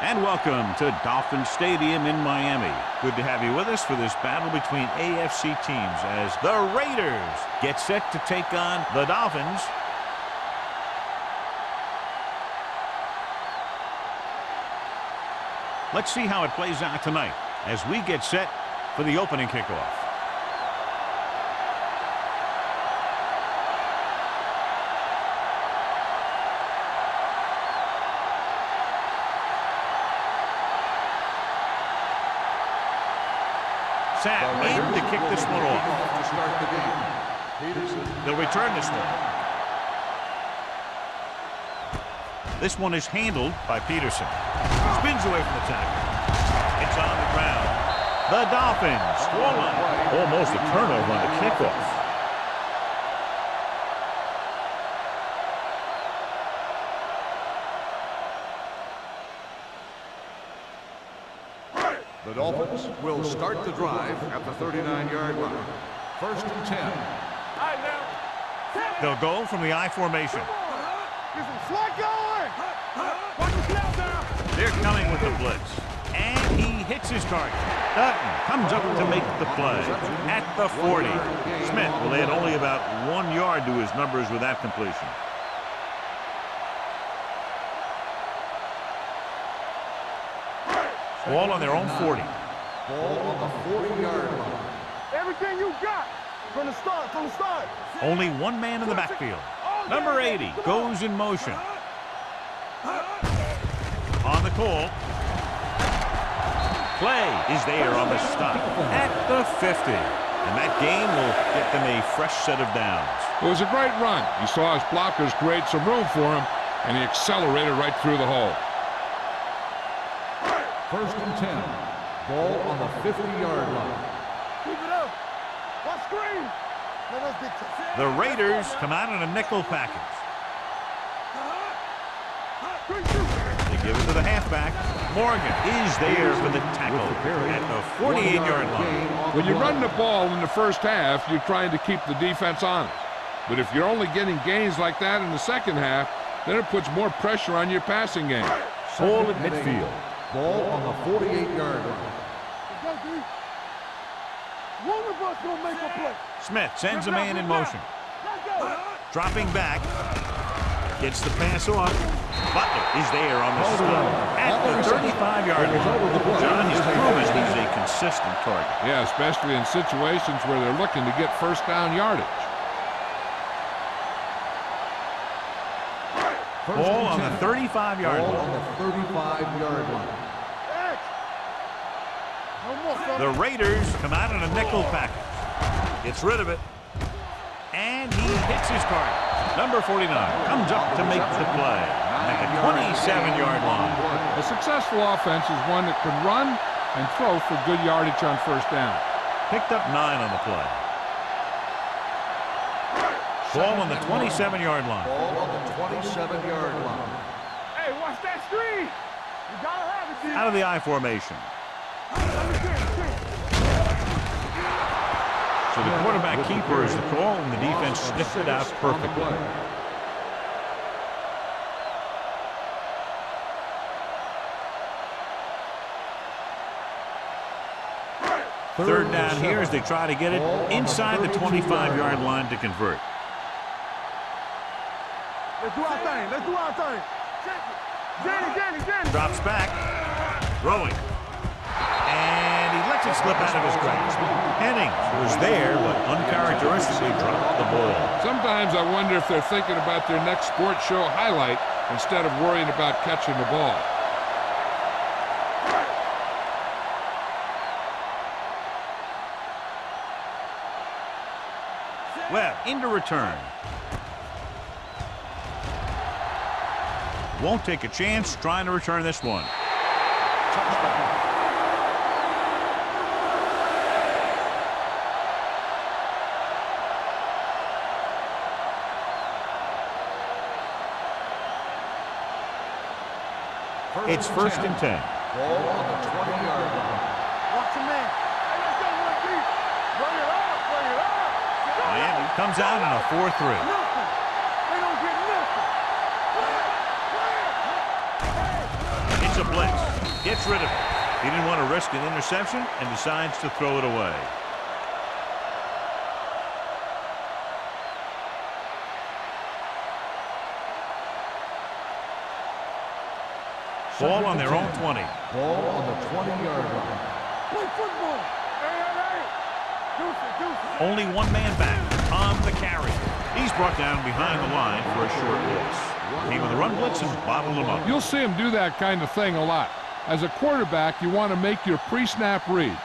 And welcome to Dolphin Stadium in Miami. Good to have you with us for this battle between AFC teams as the Raiders get set to take on the Dolphins. Let's see how it plays out tonight as we get set for the opening kickoff. Sam aimed to kick this one off. They'll return this one. This one is handled by Peterson. Spins away from the tackle. It's on the ground. The Dolphins score line. Almost a turnover on the kickoff. The Dolphins will start the drive at the 39-yard line. First and 10. They'll go from the I formation. They're coming with the blitz. And he hits his target. Dutton comes up to make the play at the 40. Smith will add only about 1 yard to his numbers with that completion. Ball on their own 40. Ball on the 40-yard line. Everything you got from the start, Only one man in the backfield. Number 80 goes in motion. On the call. Play is there on the stop at the 50. And that game will get them a fresh set of downs. It was a great run. He saw his blockers create some room for him, and he accelerated right through the hole. First and 10. Ball on the 50-yard line. Keep it up. Watch screen. The Raiders come out in a nickel package. They give it to the halfback. Morgan is there for the tackle at the 48-yard line. When you run the ball in the first half, you're trying to keep the defense honest. But if you're only getting gains like that in the second half, then it puts more pressure on your passing game. Ball at midfield. Ball on the 48-yard line. One of us gonna make a play. Smith sends a man in motion. Dropping back. Gets the pass off. Butler is there on the stop at the 35-yard line. John, he's proven he's a consistent target. Yeah, especially in situations where they're looking to get first down yardage. Ball on the 35-yard line. Ball on the 35-yard line. The Raiders come out in a nickel package. Gets rid of it. And he hits his target. Number 49 comes up to make the play at the 27-yard line. A successful offense is one that can run and throw for good yardage on first down. Picked up 9 on the play. Ball on the 27-yard line. Ball on the 27-yard line. Hey, watch that screen. You gotta have it, dude. Out of the I formation. So the quarterback keeper is the call, and the defense sniffed it out perfectly. Third down here as they try to get it inside the 25-yard line to convert. Let's do our thing. Jenny. Drops back. Throwing. And he lets it slip out of his grasp. Hennings was there, but uncharacteristically dropped the ball. Sometimes I wonder if they're thinking about their next sports show highlight instead of worrying about catching the ball. Webb into return. Won't take a chance trying to return this one. It's first and 10. Ball on the 20-yard line. Watch the man. Hey, let's go, Ricky. Bring it up. Miami comes out in a 4-3. They don't get nothing. It's a a blitz. Gets rid of it. He didn't want to risk an interception and decides to throw it away. Ball on their own 20. Ball on the 20-yard line. Play football. Hey. Deuce. Only one man back on the carry. He's brought down behind the line for a short loss. Came with a run blitz and bottled him up. You'll see him do that kind of thing a lot. As a quarterback, you want to make your pre-snap read.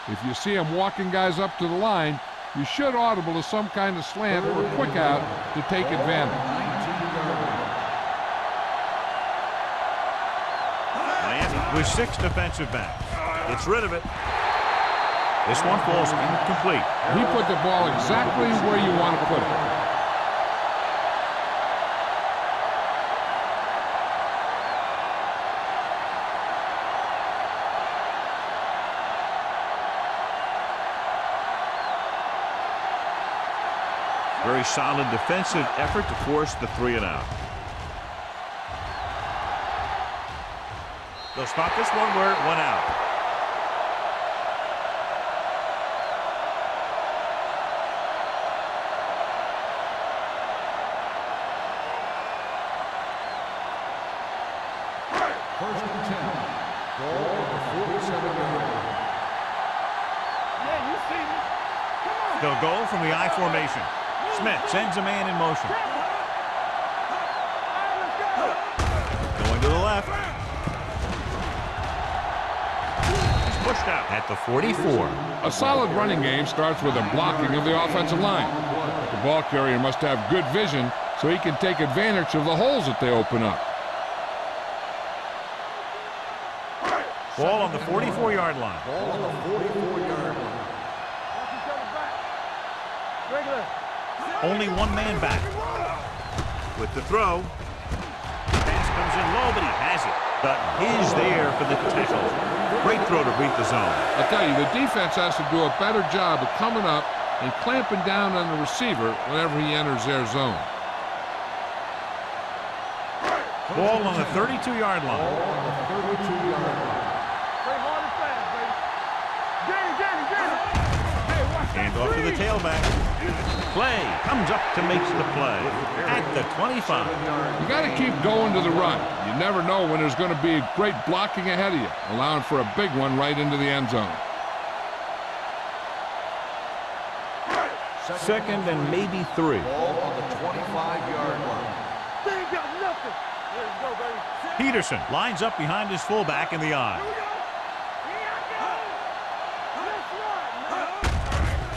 If you see him walking guys up to the line, you should audible to some kind of slant or quick out to take advantage. Miami with 6 defensive backs. Gets rid of it. This one falls incomplete. He put the ball exactly where you want to put it. Very solid defensive effort to force the 3 and out. They'll spot this one where it went out. First and 10. Ball on the 47-yard line. Yeah, you see me. Come on. They'll go from the I formation. Smith sends a man in motion. Going to the left. He's pushed out at the 44. A solid running game starts with a blocking of the offensive line. The ball carrier must have good vision so he can take advantage of the holes that they open up. Ball on the 44-yard line. Ball on the 44-yard line. Regular. Only one man back. With the throw. Pass comes in low, but he has it. Dutton is there for the tackle. Great throw to beat the zone. I'll tell you, the defense has to do a better job of coming up and clamping down on the receiver whenever he enters their zone. Ball on the 32-yard line. Ball on the 32-yard line. Play hard and fast, baby. Get it. Hey, watch that Hand off to the screen. tailback. Play comes up to make the play at the 25. You got to keep going to the run. You never know when there's going to be great blocking ahead of you, allowing for a big one right into the end zone. Second and maybe 3. Ball on the 25-yard line. They ain't got nothing. There you go, baby. Peterson lines up behind his fullback in the eye.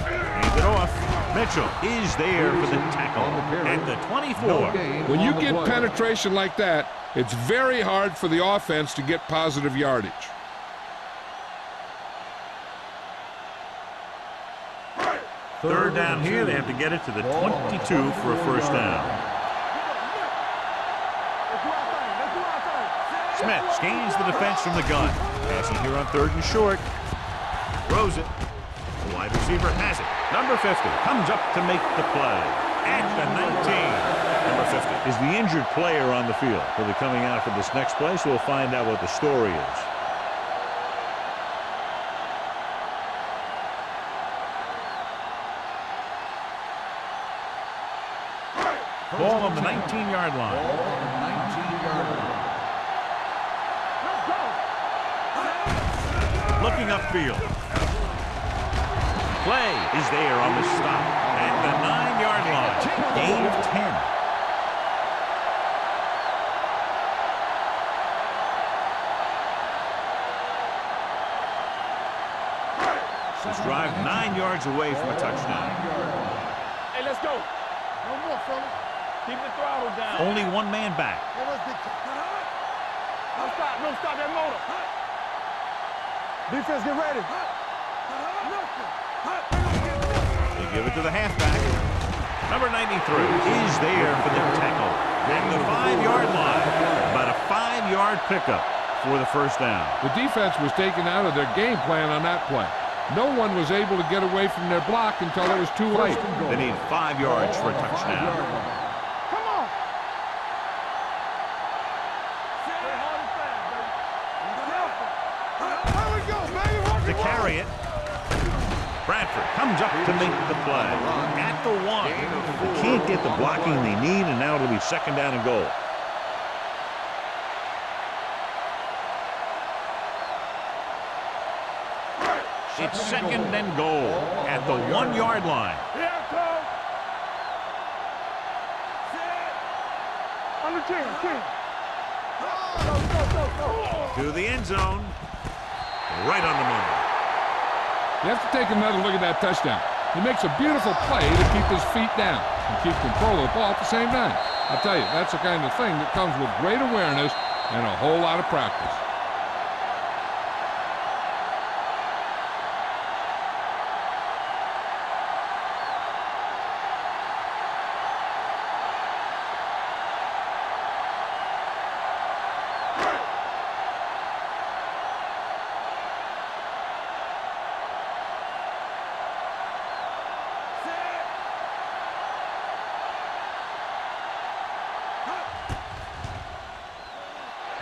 Hands it off. Mitchell is there for the tackle at the 24. When you get penetration like that, it's very hard for the offense to get positive yardage. Third down here, they have to get it to the 22 for a first down. Smith scans the defense from the gun. Passing here on 3rd and short. Throws it. The wide receiver has it. Number 50 comes up to make the play at the 19. Number 50 is the injured player on the field. He'll be coming out for this next play, so we'll find out what the story is. Ball on the 19-yard line. Ball on the 19-yard line. Looking upfield. Play is there on the stop at the 9-yard line. Gain of 10. This drive 9 yards away from a touchdown. Hey, let's go. No more, fellas. Keep the throttle down. Only one man back. Hey, let's get No stop that motor. Defense, get ready. They give it to the halfback. Number 93 is there for the tackle at the 5-yard line. About a 5-yard pickup for the first down. The defense was taken out of their game plan on that play. No one was able to get away from their block until it was too late. They need 5 yards for a touchdown. Come on. Stay hard and fast, baby. carry it. Bradford comes up to make the play. At the 1. They can't get the blocking they need, and now it'll be second down and goal. It's second and goal at the 1-yard line. On the 10. To the end zone. Right on the money. You have to take another look at that touchdown. He makes a beautiful play to keep his feet down and keep control of the ball at the same time. I'll tell you, that's the kind of thing that comes with great awareness and a whole lot of practice.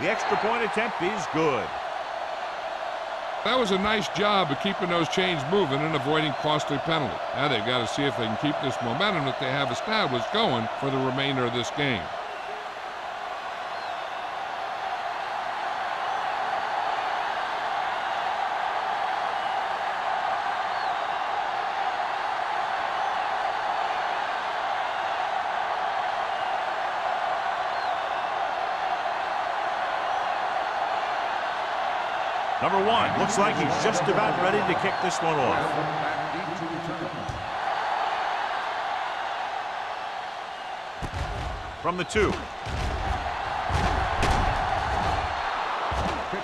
The extra point attempt is good. That was a nice job of keeping those chains moving and avoiding costly penalties. Now they've got to see if they can keep this momentum that they have established going for the remainder of this game. Number 1 looks like he's just about ready to kick this one off. From the 2.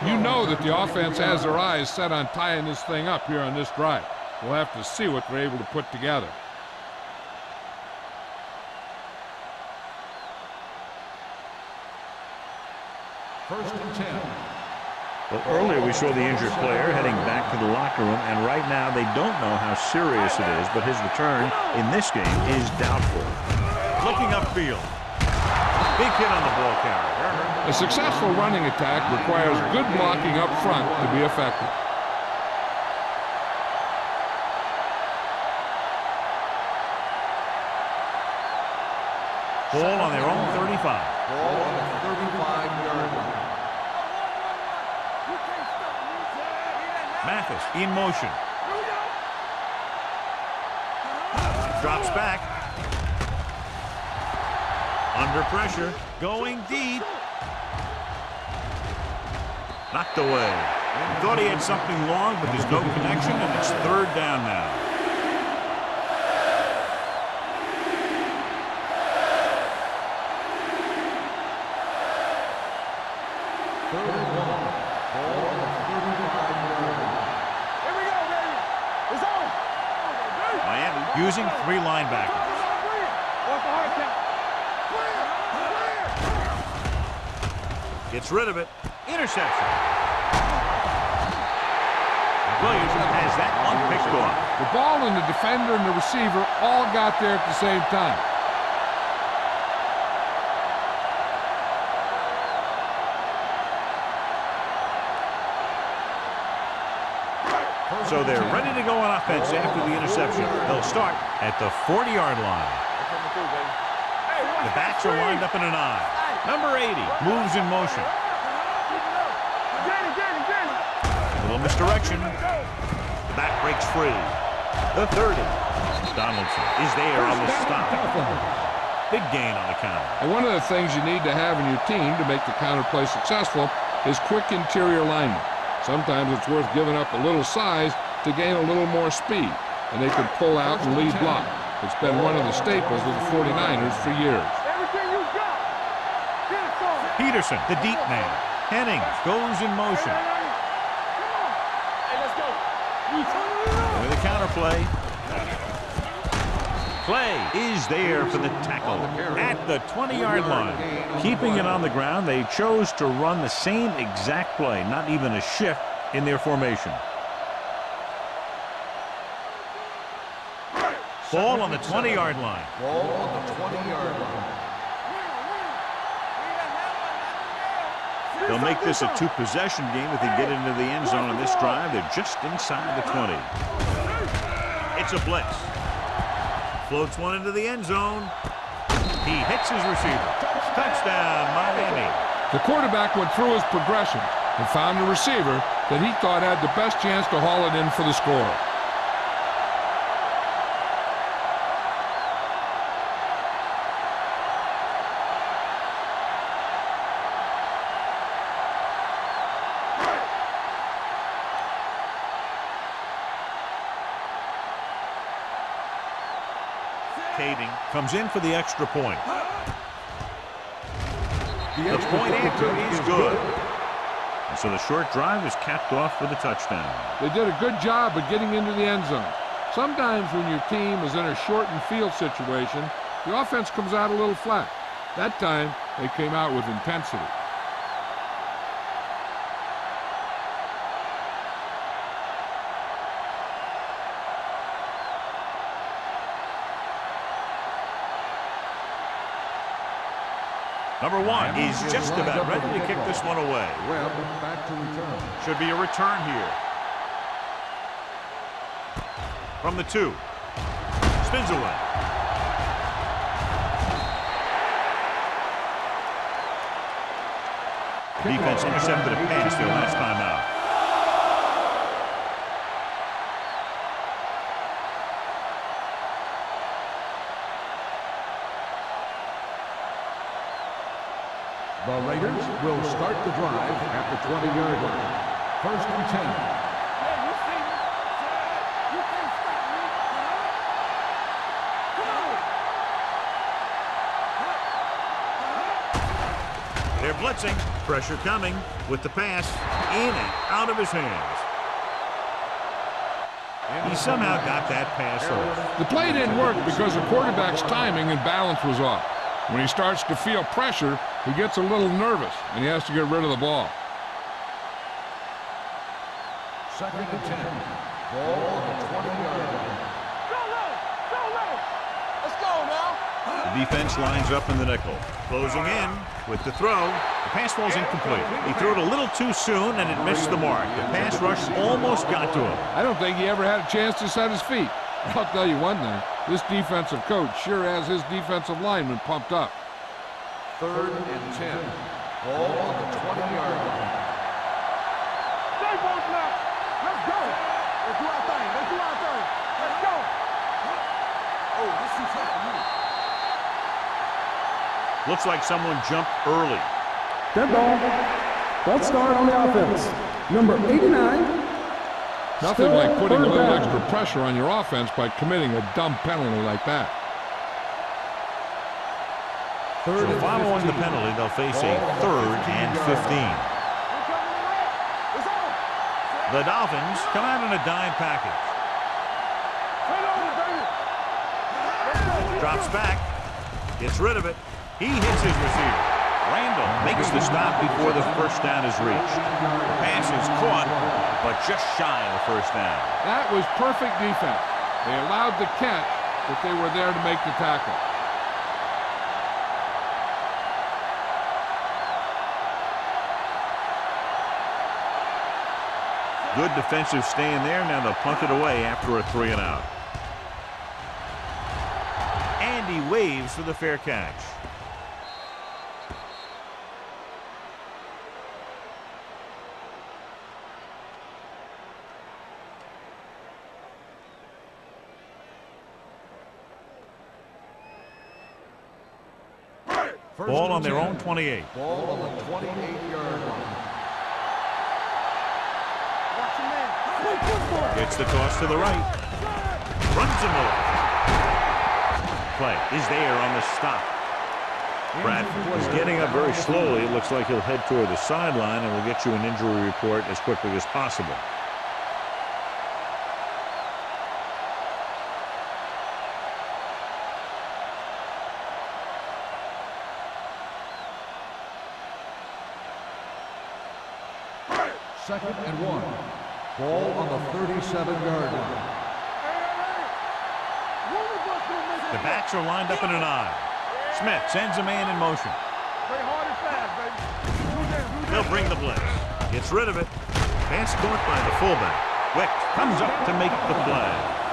You know that the offense has their eyes set on tying this thing up here on this drive. We'll have to see what they're able to put together. First and 10. Well, earlier we saw the injured player heading back to the locker room, and right now they don't know how serious it is, but his return in this game is doubtful. Looking upfield. Big hit on the ball carrier. A successful running attack requires good blocking up front to be effective. Ball on their own 35. Ball on the 35-yard line. Mathis in motion. Drops back. Under pressure. Going deep. Knocked away. Thought he had something long, but there's no connection, and it's third down now. Using 3 linebackers. Gets rid of it. Interception. Williams has that one picked off. The ball and the defender and the receiver all got there at the same time. So they're ready to go on offense after the interception. They'll start at the 40-yard line. The backs are lined up in an I. Number 80 moves in motion. A little misdirection. The back breaks free. The 30. Donaldson is there on the stop. Big gain on the counter. And one of the things you need to have in your team to make the counter play successful is quick interior linemen. Sometimes it's worth giving up a little size to gain a little more speed, and they can pull out and lead block. It's been one of the staples of the 49ers for years. Peterson, the deep man. Henning goes in motion. With a counter play. Clay is there for the tackle at the 20-yard line. Keeping it on the ground, they chose to run the same exact play, not even a shift in their formation. Ball on the 20-yard line. Ball on the 20-yard line. They'll make this a two-possession game if they get into the end zone on this drive. They're just inside the 20. It's a blitz. Floats one into the end zone. He hits his receiver. Touchdown, Miami. The quarterback went through his progression and found a receiver that he thought had the best chance to haul it in for the score. Comes in for the extra point. The point after is good. And so the short drive is capped off with a touchdown. They did a good job of getting into the end zone. Sometimes when your team is in a shortened field situation, the offense comes out a little flat. That time, they came out with intensity. Number one is just about ready to kick this one away. Webb back to return. Should be a return here. From the 2. Spins away. Defense intercepted a pass their last time out. The Raiders will start the drive at the 20-yard line. 1st and 10. Hey, you see me? You can't stop me. Come on. They're blitzing. Pressure coming with the pass in and out of his hands. He somehow got that pass off. The play didn't work because the quarterback's timing and balance was off. When he starts to feel pressure, he gets a little nervous, and he has to get rid of the ball. 2nd and 10. Ball on the 20-yard line. Go low. Go low. Let's go now. The defense lines up in the nickel. Closing in with the throw. The pass ball's incomplete. He threw it a little too soon, and it missed the mark. The pass rush almost got to him. I don't think he ever had a chance to set his feet. I'll tell you one thing. This defensive coach sure has his defensive linemen pumped up. 3rd and 10. Ball on the 20-yard line. Stay both now. Let's go. Let's do our thing. Let's do our thing. Let's go. Oh, this is tough for you. Looks like someone jumped early. Dead ball. Let's start on the offense. Number 89. Nothing like putting a little extra pressure on your offense by committing a dumb penalty like that. So following the penalty, they'll face a 3rd and 15. The Dolphins come out in a dime package. Drops back, gets rid of it. He hits his receiver. Randall makes the stop before the first down is reached. The pass is caught, but just shy of the first down. That was perfect defense. They allowed the catch, but they were there to make the tackle. Good defensive stand there. Now they'll punt it away after a 3 and out. And he waves for the fair catch. Ball on their own 28. Ball on the 28-yard line. Gets the toss to the right. Runs him over. Play is there on the stop. Bradford is getting up very slowly. It looks like he'll head toward the sideline, and we'll get you an injury report as quickly as possible. Second and 1. Ball on the 37-yard line. The backs are lined up in an I. Smith sends a man in motion. Play hard and fast, baby. Do They'll bring the blitz. Gets rid of it. Pass caught by the fullback. Wick comes up to make the play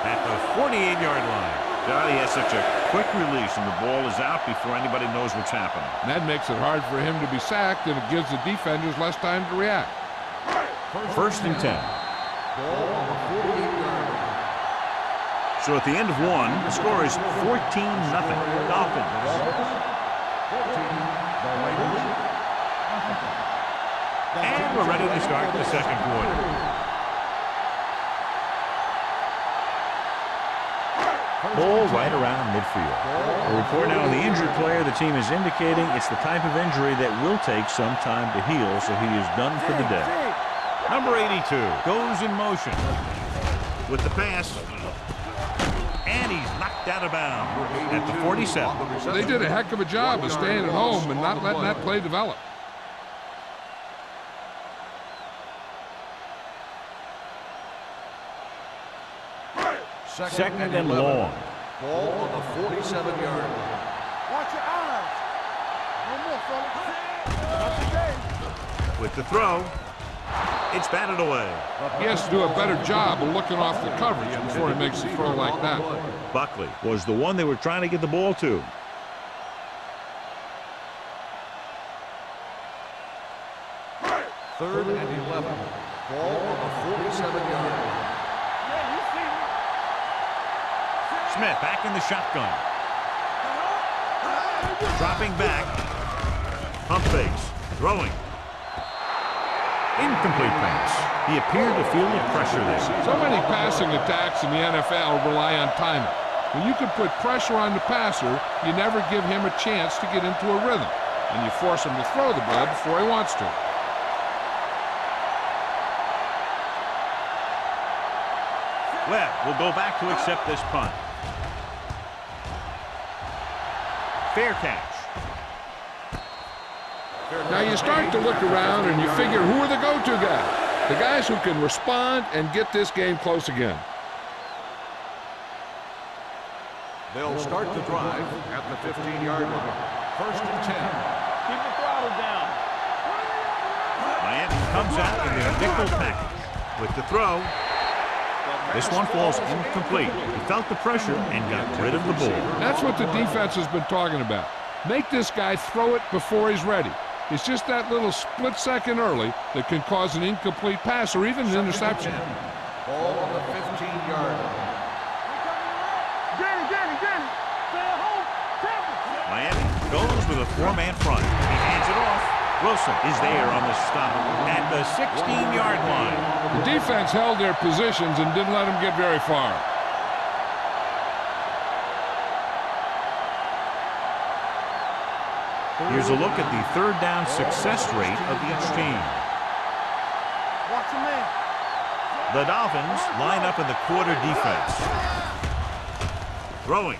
at the 48-yard line. He has such a quick release, and the ball is out before anybody knows what's happening. And that makes it hard for him to be sacked, and it gives the defenders less time to react. First and 10. So at the end of one, the score is 14-0 Dolphins. And we're ready to start the second quarter. Ball right around midfield. A report now on the injured player. The team is indicating it's the type of injury that will take some time to heal, so he is done for the day. Number 82 goes in motion with the pass, and he's knocked out of bounds at the 47. They did a heck of a job of staying at home and not letting that play develop. Second and long. Ball on the 47-yard line. Watch your eyes. No more, fellas. Not today. With the throw, it's batted away. He has to do a better job of looking off the coverage before he makes a throw like that. Buckley was the one they were trying to get the ball to. Third and 11. Ball on the 47-yard line. Smith back in the shotgun. Dropping back. Pump fakes. Throwing. Incomplete pass. He appeared to feel the pressure there. So many passing attacks in the NFL rely on timing. When you can put pressure on the passer, you never give him a chance to get into a rhythm, and you force him to throw the ball before he wants to. Webb will go back to accept this punt. Fair catch. Now you start to look around and you figure, who are the go-to guys? The guys who can respond and get this game close again. They'll start the drive at the 15-yard line. First and 10. Keep the throttle down. Miami comes out in their nickel package with the throw. This one falls incomplete. He felt the pressure and got rid of the ball. That's what the defense has been talking about. Make this guy throw it before he's ready. It's just that little split second early that can cause an incomplete pass or even an interception. Ball on the 15-yard line. Get it. Stay at home. Miami goes with a four-man front. He hands it off. Wilson is there on the stop at the 16-yard line. The defense held their positions and didn't let them get very far. Here's a look at the third down success rate of each team. Watch your man. The Dolphins line up in the quarter defense. Throwing.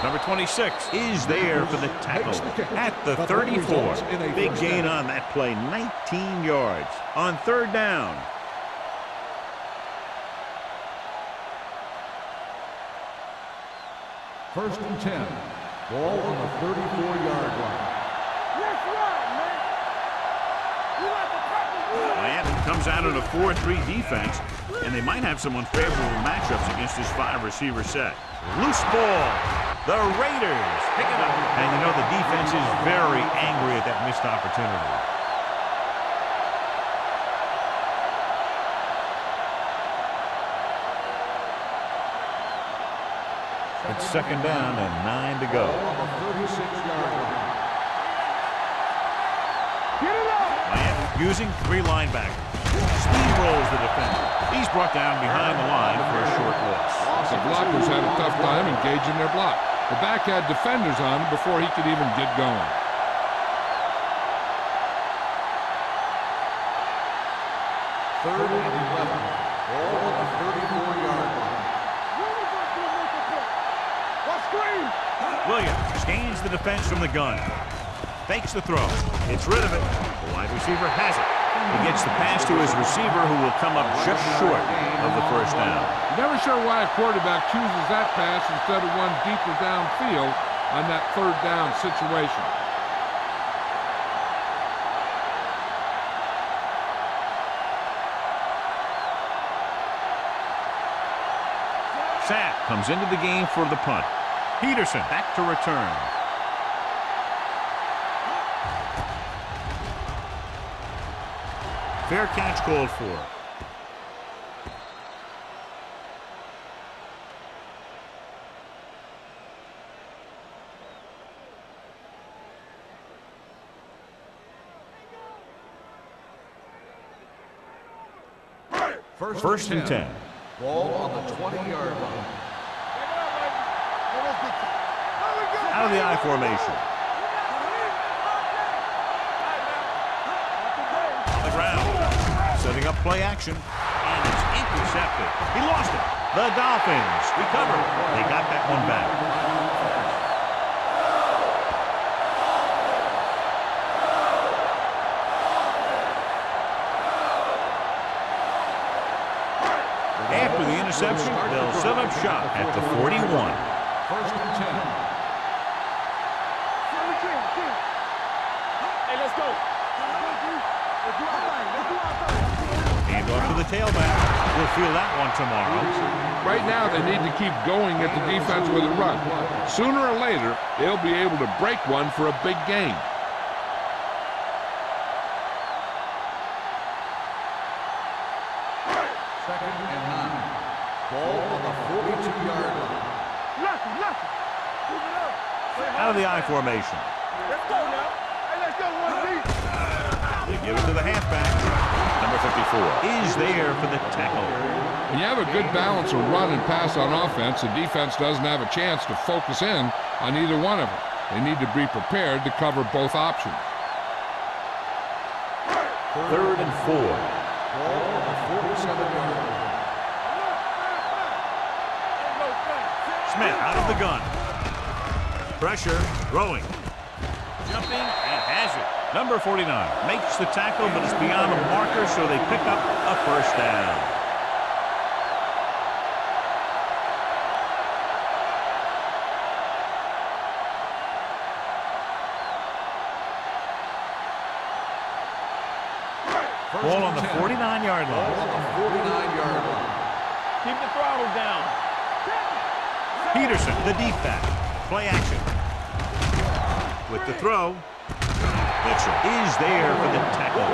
Number 26 is there for the tackle at the 34. Big gain on that play, 19 yards on third down. First and 10. Ball on the 34-yard line. Let's run, man. We like to practice. Miami comes out in a 4-3 defense, and they might have some unfavorable matchups against this 5-receiver set. Loose ball. The Raiders pick it up. And you know the defense is very angry at that missed opportunity. It's second down and 9 to go. Miami using three linebackers. Steamrolls the defender. He's brought down behind the line for a short loss. The blockers had a tough time engaging their block. The back had defenders on him before he could even get going. Third and 11. Ball on the 34-yard line. Williams scans the defense from the gun. Fakes the throw. Gets rid of it. The wide receiver has it. He gets the pass to his receiver, who will come up just short of the first down. Never sure why a quarterback chooses that pass instead of one deeper downfield on that third down situation. comes into the game for the punt. Peterson back to return. Fair catch called for. First and 10. Ball on the 20-yard line. Out of the I formation. On the ground. Setting up play action. And it's intercepted. He lost it. The Dolphins recovered. They got that one back. After the interception, they'll set up shop at the 41. First and 10. Hey, let's go. Hand off to the tailback. We'll feel that one tomorrow. Right now, they need to keep going at the defense with a run. Sooner or later, they'll be able to break one for a big gain. Second and 9. Ball on the 42-yard line. Out of the I formation. Let's go now. Hey, let's go, 1D. They give it to the halfback. Number 54 is there for the tackle. When you have a good balance of run and pass on offense, the defense doesn't have a chance to focus in on either one of them. They need to be prepared to cover both options. Third and 4. Ball on the 47-yard line. Smith out of the gun. Pressure, throwing. Jumping, and has it. Number 49 makes the tackle, but it's beyond the marker, so they pick up a first down. Ball on the 49-yard line. Ball on the 49-yard line. Keep the throttle down. Peterson, the deep back. Play action. With the throw. Mitchell is there for the tackle.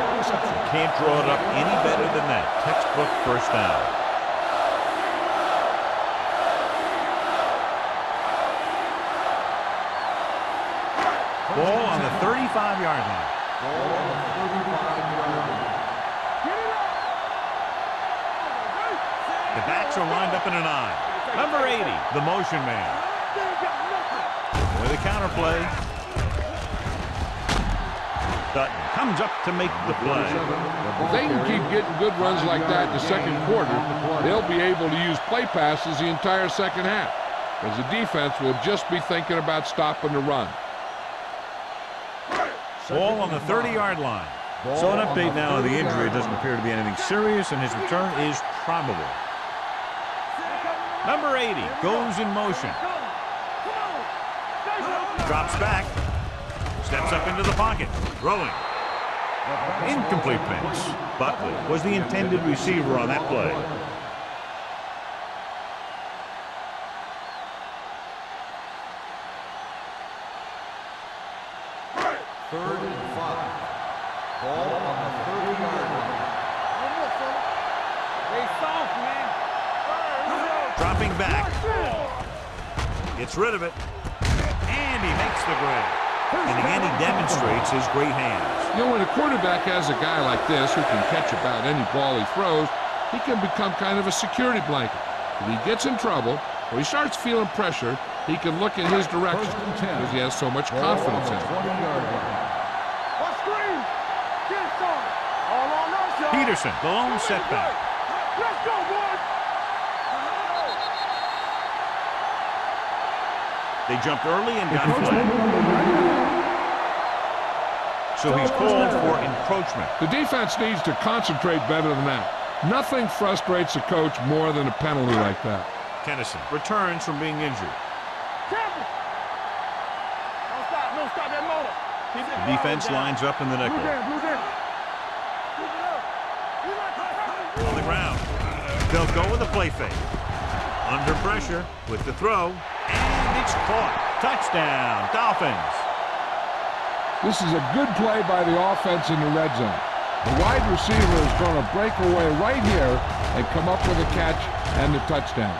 Can't draw it up any better than that. Textbook first down. Ball on the 35-yard line. Ball on the 35-yard line. The backs are lined up in an I. Number 80, the motion man. With a counterplay. Dutton comes up to make the play. If they can keep getting good runs like that in the second quarter, they'll be able to use play passes the entire second half, as the defense will just be thinking about stopping the run. Ball on the 30-yard line. So an update now on the injury. It doesn't appear to be anything serious, and his return is probable. Number 80 goes in motion. Drops back. Steps up into the pocket. Throwing. Incomplete pass. Buckley was the intended receiver on that play. Third and 5. Ball on the 30-yard line. They soft, man. Dropping back. Gets rid of it. And he makes the grab. And again, he demonstrates his great hands. You know, when a quarterback has a guy like this who can catch about any ball he throws, he can become kind of a security blanket. If he gets in trouble or he starts feeling pressure, he can look in his direction because he has so much confidence in him. 20-yard line. Peterson, the lone setback. Let's go, boys. They jumped early and got flagged. So he's called for encroachment. The defense needs to concentrate better than that. Nothing frustrates a coach more than a penalty like that. Tennyson returns from being injured. Don't stop that motor. The defense lines up in the nickel. On the ground. They'll go with a play fake. Under pressure with the throw, and it's caught. Touchdown, Dolphins. This is a good play by the offense in the red zone. The wide receiver is going to break away right here and come up with a catch and the touchdown.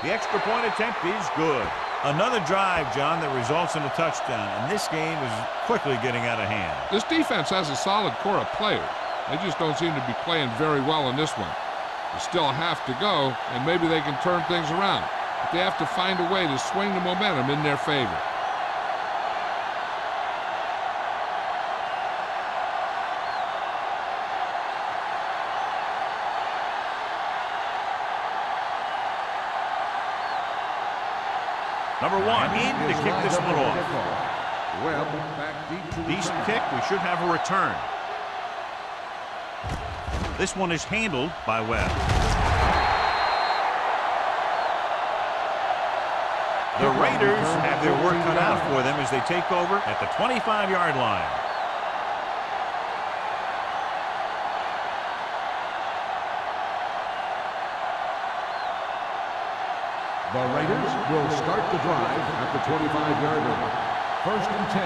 The extra point attempt is good. Another drive, John, that results in a touchdown, and this game is quickly getting out of hand. This defense has a solid core of players. They just don't seem to be playing very well in this one. They still have to go, and maybe they can turn things around. But they have to find a way to swing the momentum in their favor. Number one in to kick this one off. Webb back deep to the Decent kick. We should have a return. This one is handled by Webb. The Raiders have their work cut out for them as they take over at the 25-yard line. The Raiders will start the drive at the 25-yard line. 1st and 10.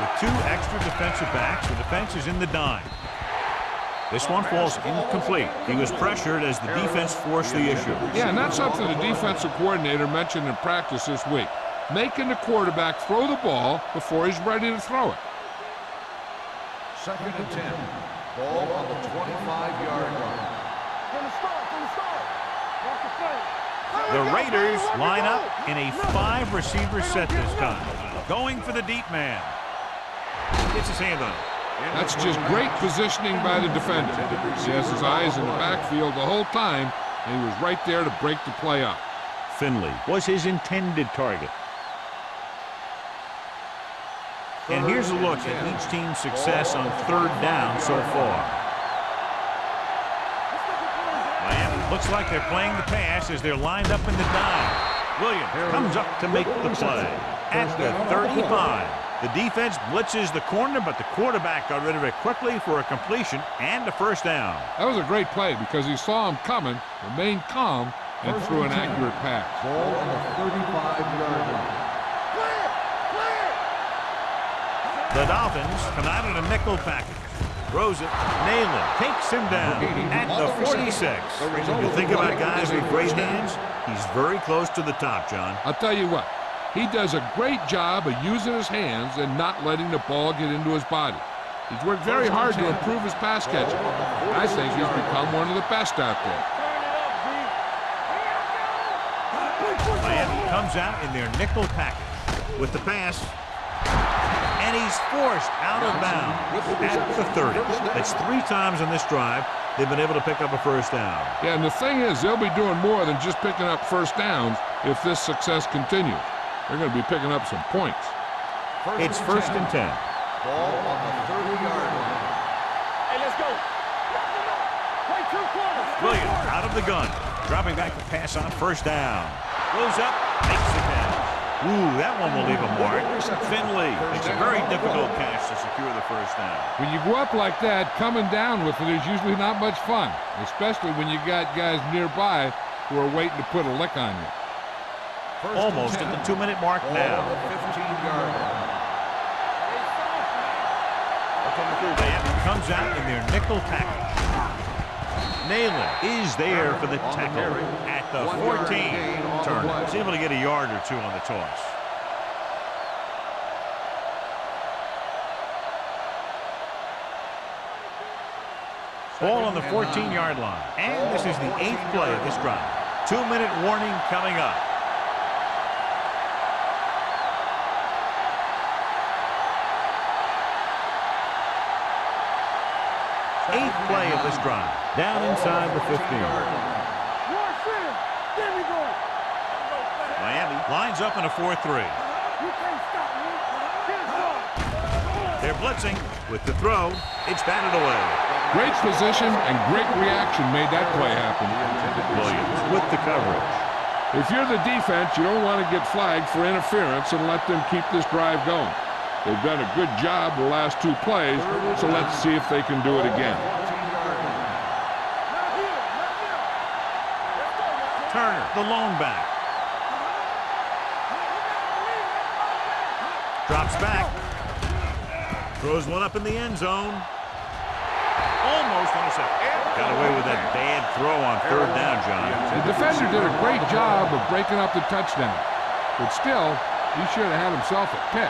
With two extra defensive backs, the defense is in the dime. This one falls incomplete. He was pressured as the defense forced the issue. Yeah, and that's something the defensive coordinator mentioned in practice this week. Making the quarterback throw the ball before he's ready to throw it. 2nd and 10. Ball on the 25-yard line. From the start, from the start. Watch the play. The Raiders line up in a 5-receiver set this time. Going for the deep man. Gets his hand on it. That's just great positioning by the defender. He has his eyes in the backfield the whole time, and he was right there to break the play up. Finley was his intended target. And here's a look at each team's success on 3rd down so far. Miami looks like they're playing the pass as they're lined up in the dime. Williams comes up to make the play at the 35. The defense blitzes the corner, but the quarterback got rid of it quickly for a completion and a 1st down. That was a great play because he saw him coming, remained calm, and threw an accurate pass. Ball on the 35-yard line. The Dolphins come out in a nickel package. Throws it. Nayland takes him down at the 46. You think about guys with great hands, he's very close to the top, John. I'll tell you what, he does a great job of using his hands and not letting the ball get into his body. He's worked very hard to improve his pass catching. I think he's become one of the best out there. Miami comes out in their nickel package with the pass. And he's forced out of bounds at the 30. That's 3 times on this drive they've been able to pick up a 1st down. Yeah, and the thing is, they'll be doing more than just picking up 1st downs if this success continues. They're going to be picking up some points. It's 1st and 10. Ball on the 30-yard line. Hey, let's go. Play 2 quarters. Williams out of the gun. Dropping back to pass on 1st down. Goes up, makes the catch. Ooh, that one will leave a mark. Finley makes a very difficult catch to secure the 1st down. When you go up like that, coming down with it is usually not much fun, especially when you got guys nearby who are waiting to put a lick on you. Almost at the 2-minute mark now. 15-yard line. Miami comes out in their nickel package. Nayland is there for the tackle at the 14. Turner is able to get a yard or 2 on the toss. Ball on the 14-yard line. And this is the 8th play of this drive. 2-minute warning coming up. 8th play of this drive. Down inside the 15. Miami lines up in a 4-3. They're blitzing with the throw. It's batted away. Great position and great reaction made that play happen. Williams with the coverage. If you're the defense, you don't want to get flagged for interference and let them keep this drive going. They've done a good job the last 2 plays, so let's see if they can do it again. Turner, the lone back. Drops back. Throws one up in the end zone. Almost intercepted. Got away with that bad throw on 3rd down, John. The defender did a great job of breaking up the touchdown. But still, he should have had himself a pick.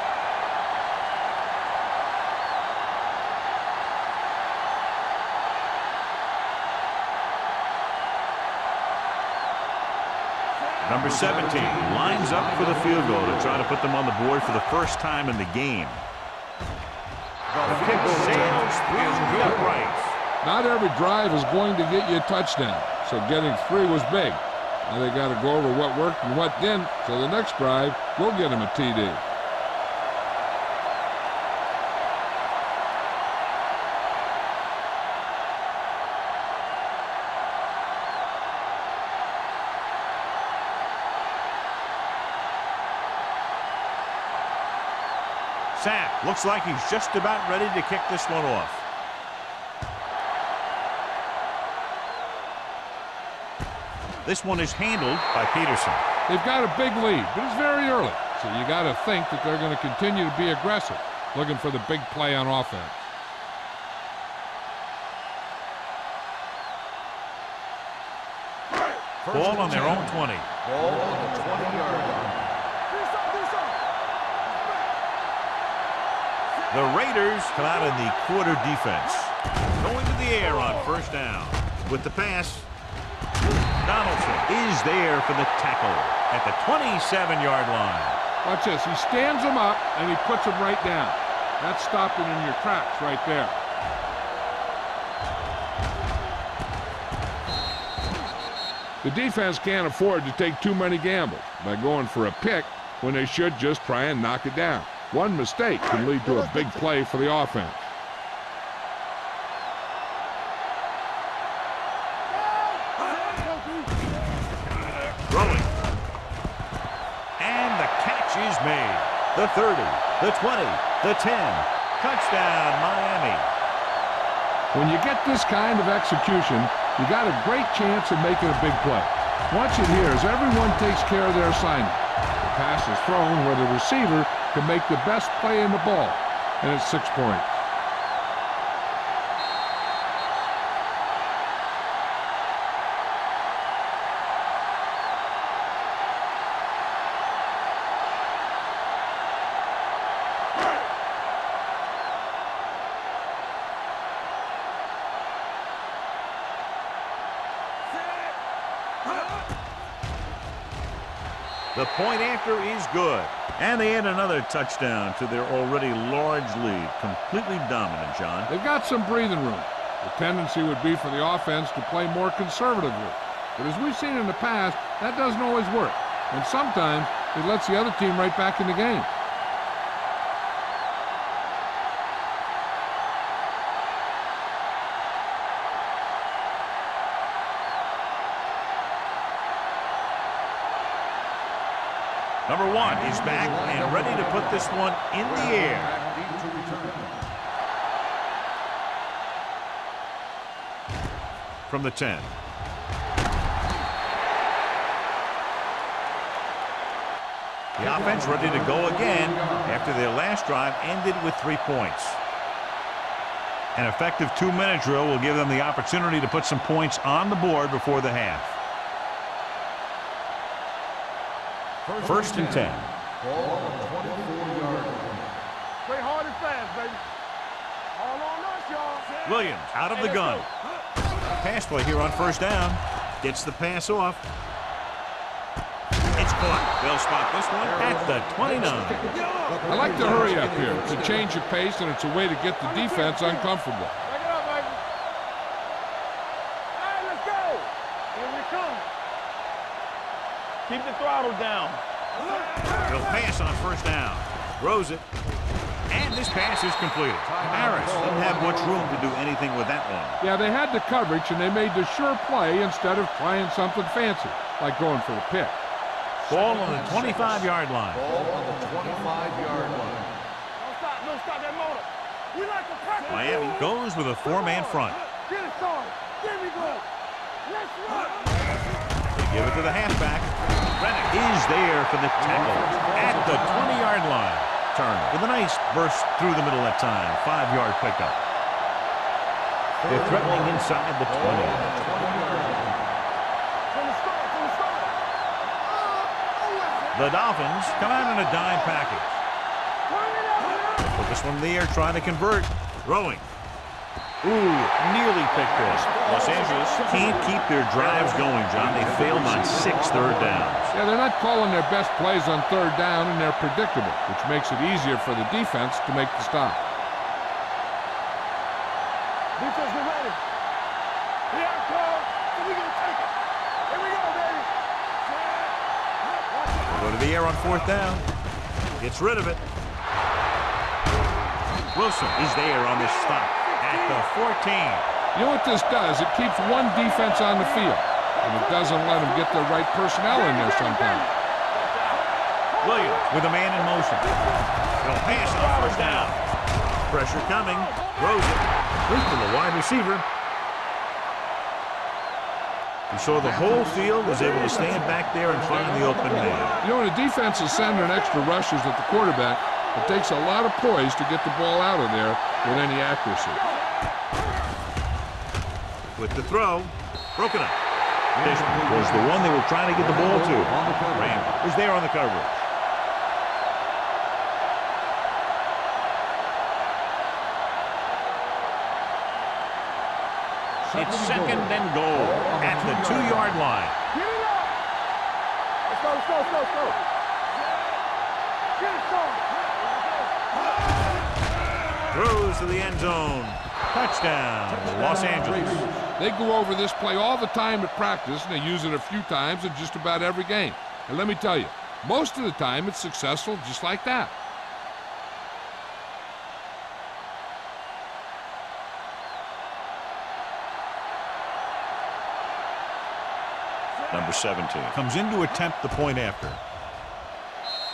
Number 17 lines up for the field goal to try to put them on the board for the first time in the game. The kick sails through the uprights. Not every drive is going to get you a touchdown, so getting 3 was big. Now they got to go over what worked and what didn't, so the next drive will get them a TD. Sapp looks like he's just about ready to kick this one off. This one is handled by Peterson. They've got a big lead, but it's very early, so you got to think that they're going to continue to be aggressive, looking for the big play on offense. Ball on their own 20. Ball on the 20-yard line. The Raiders come out in the quarter defense. Going to the air on 1st down. With the pass, Donaldson is there for the tackle at the 27-yard line. Watch this. He stands him up, and he puts him right down. That's stopping in your tracks right there. The defense can't afford to take too many gambles by going for a pick when they should just try and knock it down. One mistake can lead to a big play for the offense. Throwing. And the catch is made. The 30, the 20, the 10. Touchdown, Miami. When you get this kind of execution, you got a great chance of making a big play. Watch it here as everyone takes care of their assignment. The pass is thrown where the receiver can make the best play in the ball, and it's 6 points. The point after is good. And they add another touchdown to their already large lead. Completely dominant, John. They've got some breathing room. The tendency would be for the offense to play more conservatively. But as we've seen in the past, that doesn't always work. And sometimes it lets the other team right back in the game. Number 1 is back and ready to put this one in the air. From the 10. The offense ready to go again after their last drive ended with 3 points. An effective 2-minute drill will give them the opportunity to put some points on the board before the half. 1st and 10. Ball on the 24-yard line. Play hard and fast, baby. All on us, y'all. Williams out of the gun. Pass play here on 1st down. Gets the pass off. It's caught. They'll spot this one at the 29. I like to hurry up here. It's a change of pace, and it's a way to get the defense uncomfortable. Back it up, baby. All right, let's go. Here we come. Keep the throttle down. He'll pass on 1st down. Throws it. And this pass is completed. Harris didn't have much room to do anything with that one. Yeah, they had the coverage, and they made the sure play instead of trying something fancy, like going for the pick. Ball on the 25-yard line. Ball on the 25-yard line. Don't stop that motor. We like to practice. Miami goes with a four-man front. Get it started. There we go. Let's run. They give it to the halfback. Rennick is there for the tackle at the 20-yard line. Turner with a nice burst through the middle that time. 5-yard pickup. They're threatening inside the 20. From the start. The Dolphins come out in a dime package. Put this one in the air, trying to convert. Throwing. Ooh, nearly picked off. Los Angeles can't keep their drives going, John. They failed on 6 third downs. Yeah, they're not calling their best plays on third down, and they're predictable, which makes it easier for the defense to make the stop. Defense, get ready. We out cold, so we gonna take it. Here we go, baby. Go to the air on 4th down. Gets rid of it. Wilson is there on this stop at the 14. You know what this does? It keeps one defense on the field, and it doesn't let them get the right personnel in there sometimes. Williams with a man in motion. They'll pass on 1st down. Pressure coming. Throws it. Complete to the wide receiver. He saw the whole field, was able to stand back there and find the open man. You know, when the defense is sending extra rushers at the quarterback, it takes a lot of poise to get the ball out of there with any accuracy. With the throw, broken up. This was the one they were trying to get the ball to. Ram was there on the coverage. It's 2nd and goal at the 2-yard line. Get it up. Let's go. Get it started. Throws to the end zone. Touchdown, Los Angeles. They go over this play all the time at practice, and they use it a few times in just about every game. And let me tell you, most of the time it's successful just like that. Number 17 comes in to attempt the point after.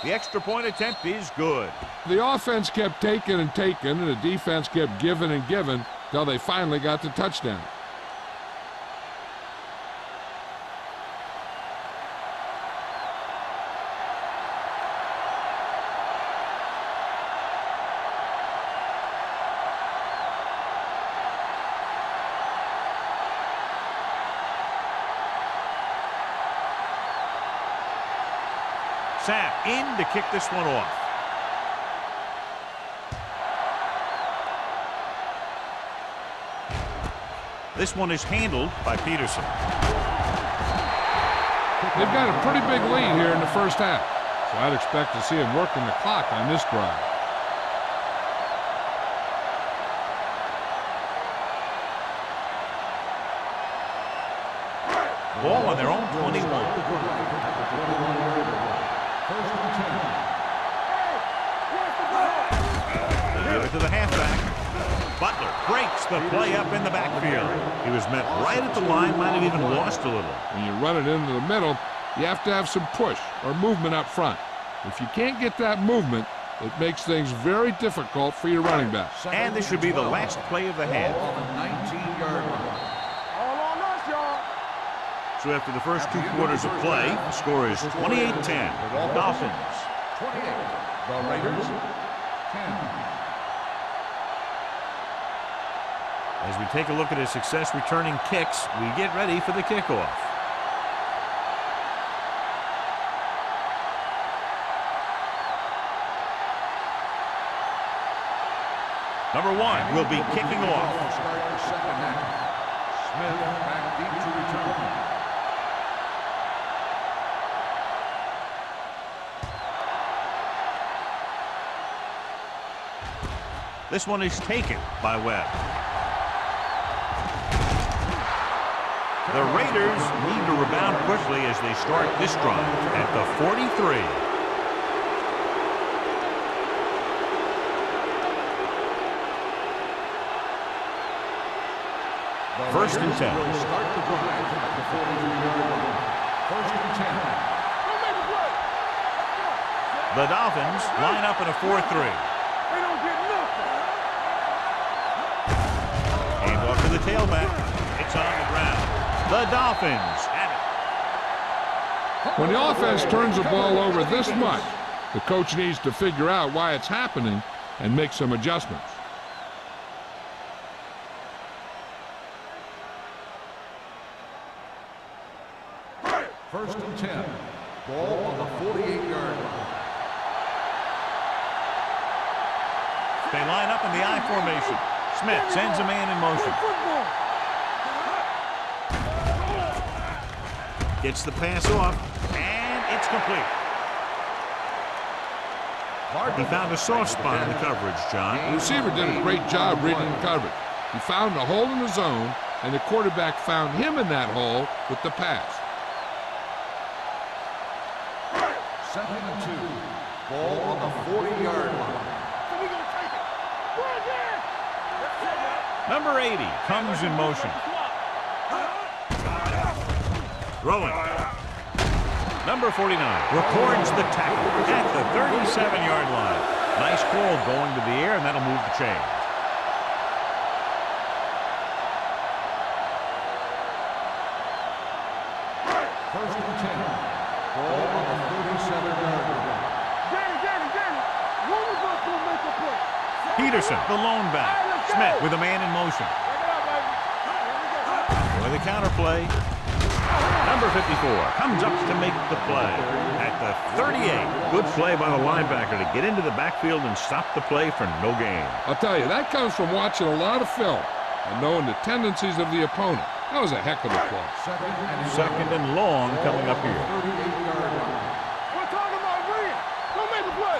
The extra point attempt is good. The offense kept taking and taking, and the defense kept giving and giving till they finally got the touchdown. Sapp in to kick this one off. This one is handled by Peterson. They've got a pretty big lead here in the first half, so I'd expect to see them working the clock on this drive. Ball on their own 21. They give it to the halfback. Butler breaks the play up in the backfield. He was met right at the line, might have even lost a little. When you run it into the middle, you have to have some push or movement up front. If you can't get that movement, it makes things very difficult for your running back. And this should be the last play of the half. Ball on the 19-yard line. All on us, y'all. So after the first 2 quarters of play, the score is 28-10. Dolphins. 28. The Raiders, 10. As we take a look at his success returning kicks, we get ready for the kickoff. Number 1 will be kicking off. Start the second half. Smith back deep to return. This one is taken by Webb. The Raiders need to rebound quickly as they start this drive at the 43. First and 10. Will start the drive at the 43-yard line. First and 10. The Dolphins line up in a 4-3. They don't get nothing. And off to the tailback. It's on the ground. The Dolphins have it. When the offense turns the ball over this much, the coach needs to figure out why it's happening and make some adjustments. First and 10. Ball on the 48-yard line. They line up in the I formation. Smith sends a man in motion. Gets the pass off, and it's complete. He found a soft spot in the coverage, John. The receiver did a great job reading the coverage. He found a hole in the zone, and the quarterback found him in that hole with the pass. Second and 2. Ball on the 40-yard line. Number 80 comes in motion. Throwing. Number 49 records the tackle at the 37-yard line. Nice call going to the air, and that'll move the chain. First and 10. Ball on the 37-yard line. Danny. One of us will make a play. Peterson, the lone back. Smith with a man in motion. For the counter play. Number 54 comes up to make the play at the 38. Good play by the linebacker to get into the backfield and stop the play for no gain. I'll tell you, that comes from watching a lot of film and knowing the tendencies of the opponent. That was a heck of a play. Second and long coming up here. 38-yard line. We're talking about Green. Go make the play.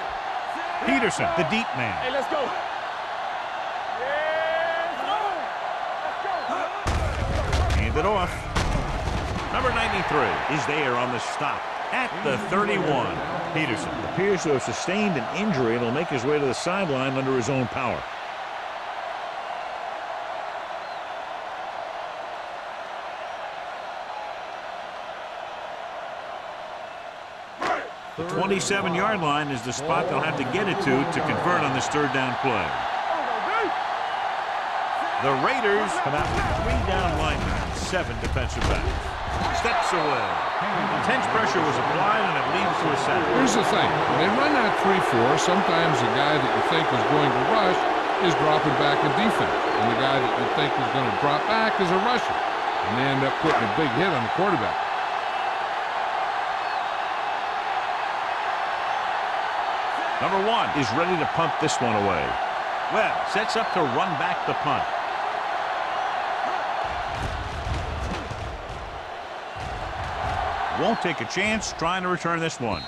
Peterson, the deep man. Hey, let's go. Hand it off. Number 93 is there on the stop at the 31. Peterson appears to have sustained an injury and will make his way to the sideline under his own power. The 27-yard line is the spot they'll have to get it to convert on this third down play. The Raiders come out with 3 down linemen and 7 defensive backs. Steps away. Intense pressure was applied, and it leads to a sack. Here's the thing. When they run that 3-4, sometimes the guy that you think is going to rush is dropping back in defense. And the guy that you think is going to drop back is a rusher. And they end up putting a big hit on the quarterback. Number 1 is ready to punt this one away. Webb sets up to run back the punt. Won't take a chance trying to return this one.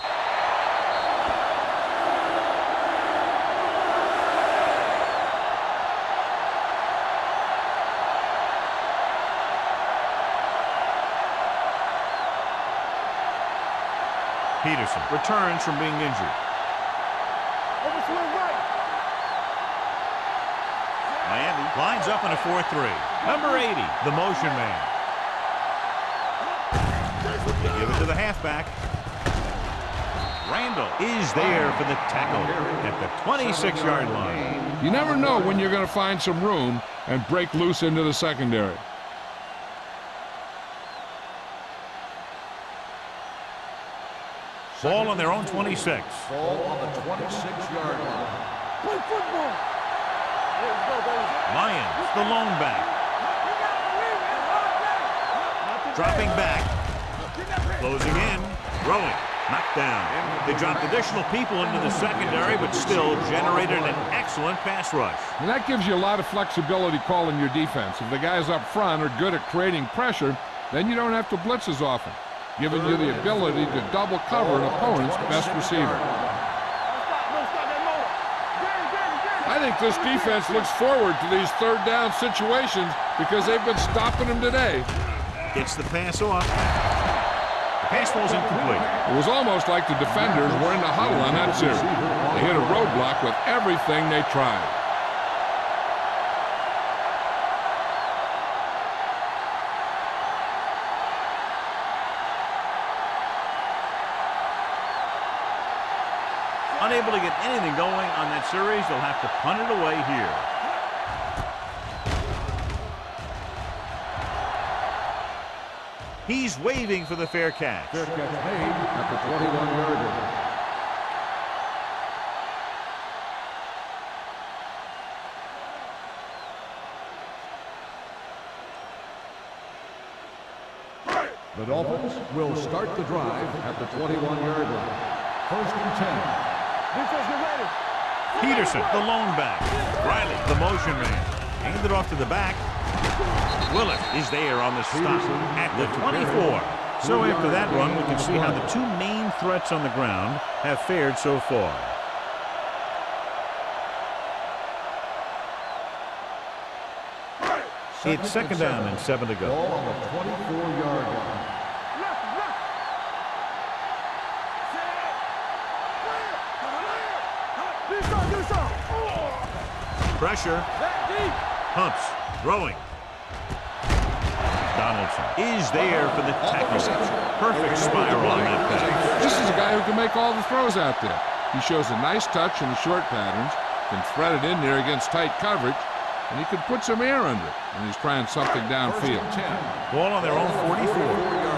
Peterson returns from being injured. Miami lines up in a 4-3. Number 80, the motion man. They give it to the halfback. Randall is there for the tackle at the 26-yard line. You never know when you're going to find some room and break loose into the secondary. Ball on their own 26. Ball on the 26-yard line. Play football. Lyons, the lone back. Dropping back. Closing in. Throwing. Knocked down. They dropped additional people into the secondary, but still generated an excellent pass rush. And that gives you a lot of flexibility calling your defense. If the guys up front are good at creating pressure, then you don't have to blitz as often, giving you the ability to double cover an opponent's best receiver. I think this defense looks forward to these third down situations because they've been stopping them today. Gets the pass off. The pass falls incomplete. It was almost like the defenders were in the huddle on that series. They hit a roadblock with everything they tried. Unable to get anything going on that series, they'll have to punt it away here. He's waving for the fair catch. Fair catch made at the 21-yard line. The Dolphins will start the drive at the 21-yard line. First and 10. Defense, get ready. Peterson, the lone back. Riley, the motion man. Handed off to the back. Willett is there on the stop at the 24. So after that run, we can see how the two main threats on the ground have fared so far. It's second down and 7 to go. Ball on the 24-yard line. Pressure. Pumps. Throwing. Donaldson is there for the tackle. Perfect spiral on that pass. This is a guy who can make all the throws out there. He shows a nice touch in the short patterns, can thread it in there against tight coverage, and he could put some air under it when he's trying something downfield. Ball on their own 44.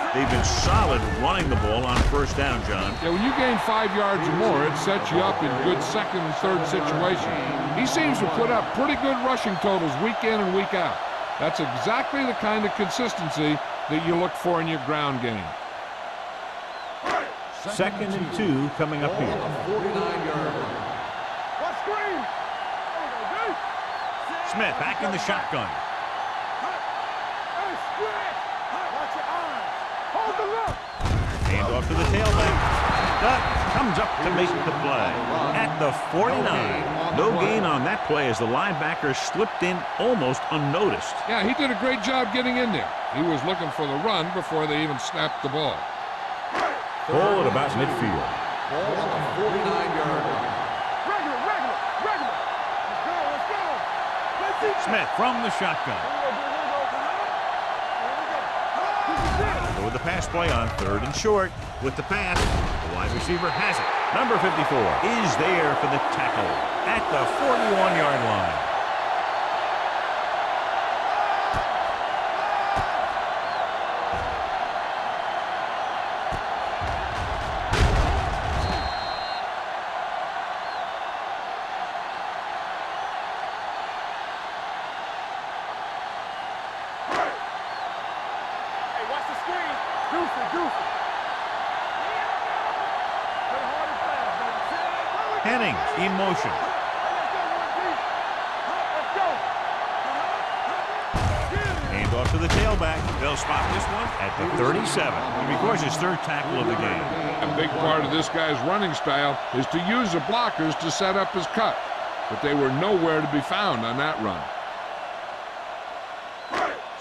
They've been solid running the ball on first down, John. Yeah, when you gain 5 yards or more, it sets you up in good second and third situations. He seems to put up pretty good rushing totals week in and week out. That's exactly the kind of consistency that you look for in your ground game. Second and 2 coming up here. 49-yard line. Smith back in the shotgun. Hand off to the tailback. Duck comes up to make the play at the 49. No gain on that play as the linebacker slipped in almost unnoticed. Yeah, he did a great job getting in there. He was looking for the run before they even snapped the ball. Ball at about midfield. Ball on the 49-yard line. Smith from the shotgun. With the pass play on third and short. With the pass, the wide receiver has it. Number 54 is there for the tackle at the 41-yard line. Henning in motion. Hand off to the tailback. They'll spot this one at the 37. He records his third tackle of the game. A big part of this guy's running style is to use the blockers to set up his cut, but they were nowhere to be found on that run.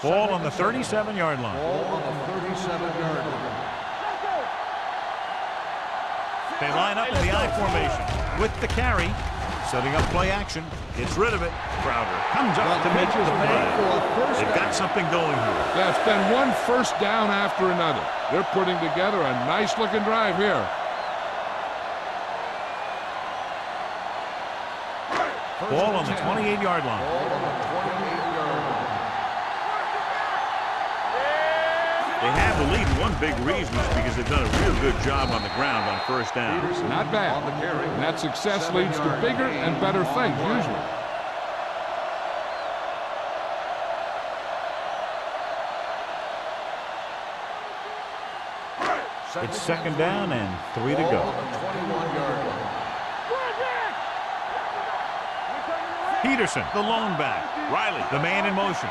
Ball on the 37-yard line. Ball on the 37-yard line. They line up in the I formation with the carry. Setting up play action. Gets rid of it. Crowder comes up to make the play. They've got something going here. Yeah, it's been one first down after another. They're putting together a nice-looking drive here. Ball on the 28-yard line. Ball on the 28-yard line. They have the lead. One big reason is because they've done a real good job on the ground on first down. Not bad. On the carry. And that success leads to bigger and better things, usually. It's second down and 3 to go. Ball on the 21-yard line. Peterson, the lone back. Riley, the man in motion.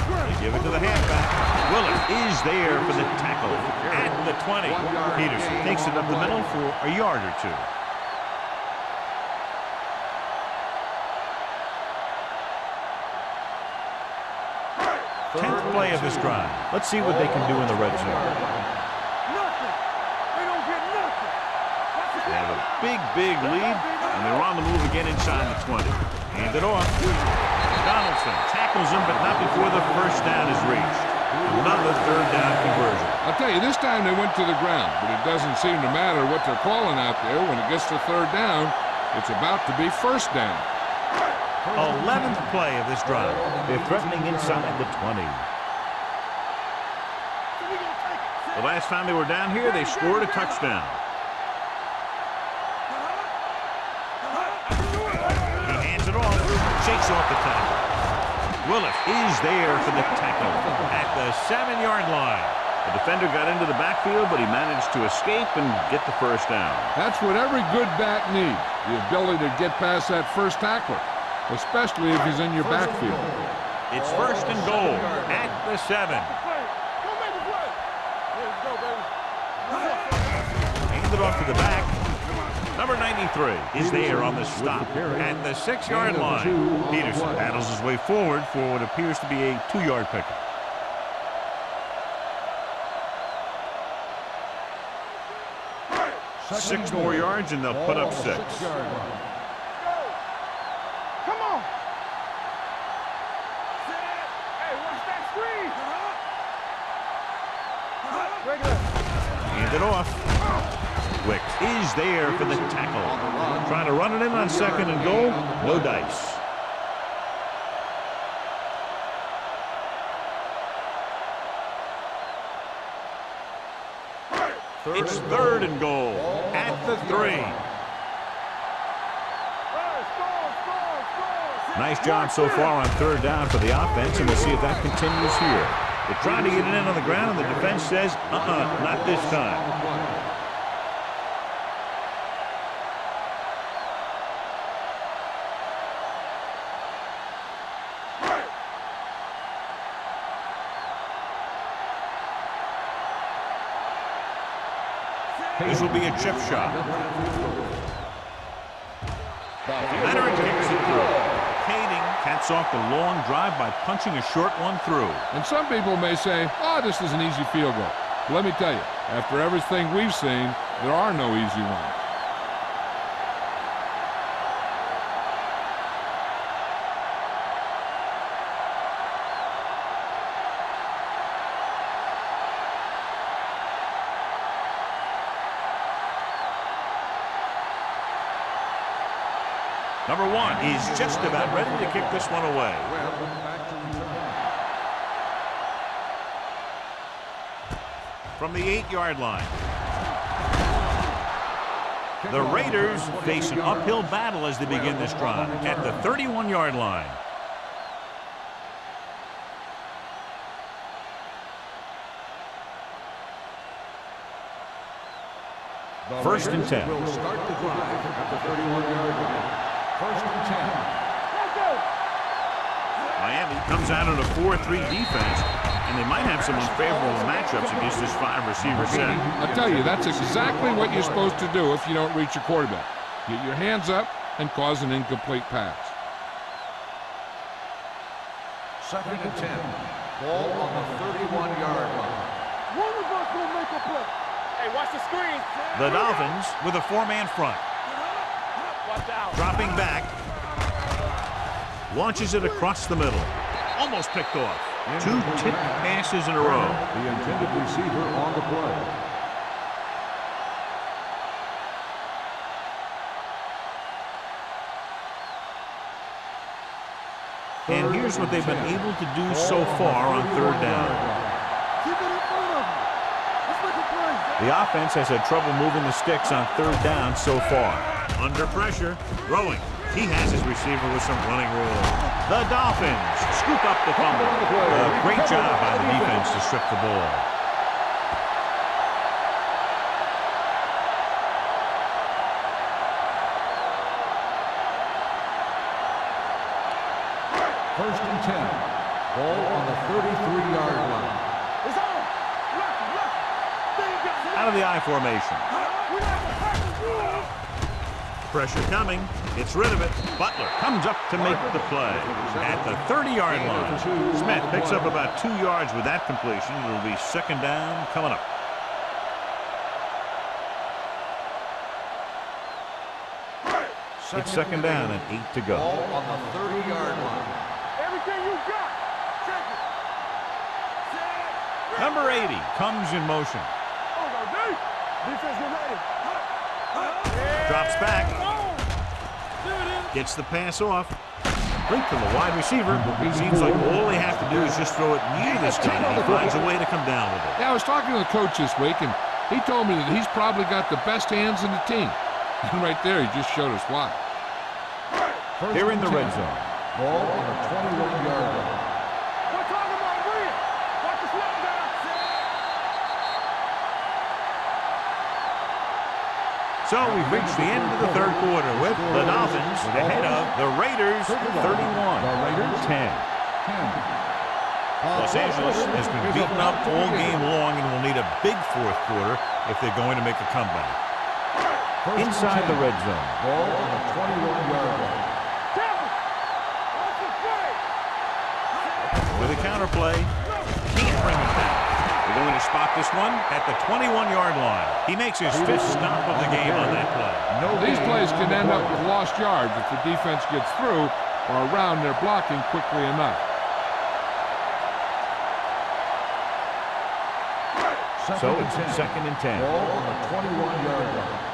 They give it to the halfback. Willett is there for the tackle at the 20. Peterson takes it up the middle for a yard or two. Tenth play of this drive. Let's see what they can do in the red zone. They have a big lead, and they're on the move again inside the 20. Hand it off. Donaldson Johnson tackles him, but not before the first down is reached. Another third down conversion. I'll tell you, this time they went to the ground, but it doesn't seem to matter what they're calling out there. When it gets to third down, it's about to be first down. 11th play of this drive. They're threatening inside the 20. The last time they were down here, they scored a touchdown. He hands it off, shakes off the tackle. Willis is there for the tackle at the 7-yard line. The defender got into the backfield, but he managed to escape and get the first down. That's what every good back needs, the ability to get past that first tackler, especially if he's in your backfield. It's first and goal at the 7. Handed off to the back. Number 93 is there on the stop at the 6-yard line. Peterson battles his way forward for what appears to be a 2-yard pickup. Six more yards and they'll put up 6. Come on. Hey, watch that screen. Hand it off. Wicks is there for the tackle. Trying to run it in on second and goal. No dice. It's third and goal at the 3. Nice job so far on third down for the offense, and we'll see if that continues here. They're trying to get it in on the ground, and the defense says, not this time. This will be a chip shot. Leonard kicks it through. Kading caps off the long drive by punching a short one through. And some people may say, this is an easy field goal. Let me tell you, after everything we've seen, there are no easy ones. Number 1 is just about ready to kick this one away. From the 8-yard line. The Raiders face an uphill battle as they begin this drive at the 31-yard line. First and 10. Will start the drive at the 31-yard line. First and 10. Miami comes out in a 4-3 defense, and they might have some unfavorable matchups against this 5-receiver set. I'll tell you, that's exactly what you're supposed to do if you don't reach a quarterback. Get your hands up and cause an incomplete pass. Second and 10. Ball on the 31-yard line. One of us will make a play. Hey, watch the screen. The Dolphins with a 4-man front. Watch out. Dropping back. Launches it across the middle. Almost picked off. 2 tipped passes in a row. The intended receiver on the play. And here's what they've been able to do so far on third down. Keep it in front of him. Let's make a play. The offense has had trouble moving the sticks on third down so far. Under pressure, throwing. He has his receiver with some running room. The Dolphins scoop up the fumble. A great job by the defense to strip the ball. First and 10. Ball on the 33-yard line. It's on. Look. Out of the I formation. Pressure coming. Gets rid of it. Butler comes up to make the play at the 30-yard line. Smith picks up about 2 yards with that completion. It'll be second down coming up. It's second down and 8 to go. Ball on the 30-yard line. Everything Number 80 comes in motion. Defense, get ready. Drops back. Gets the pass off. Right to the wide receiver. Seems like all they have to do is just throw it near this guy, and he finds a way to come down with it. Yeah, I was talking to the coach this week, and he told me that he's probably got the best hands in the team. And right there, he just showed us why. They're in the red zone. Ball on the 21-yard line. We're talking about Bria. Watch the slap down. So we've reached the end of the third quarter with the Dolphins ahead of the Raiders 31, The Raiders 10. Los Angeles has been beaten up all game long and will need a big fourth quarter if they're going to make a comeback. Inside the red zone. Ball on the 21-yard line. With a counter play, can't bring it back. They're going to spot this one at the 21-yard line. He makes his fifth stop of the game on that play. These plays can end up with lost yards if the defense gets through or around their blocking quickly enough. So it's second and 10. Ball on the 21-yard line.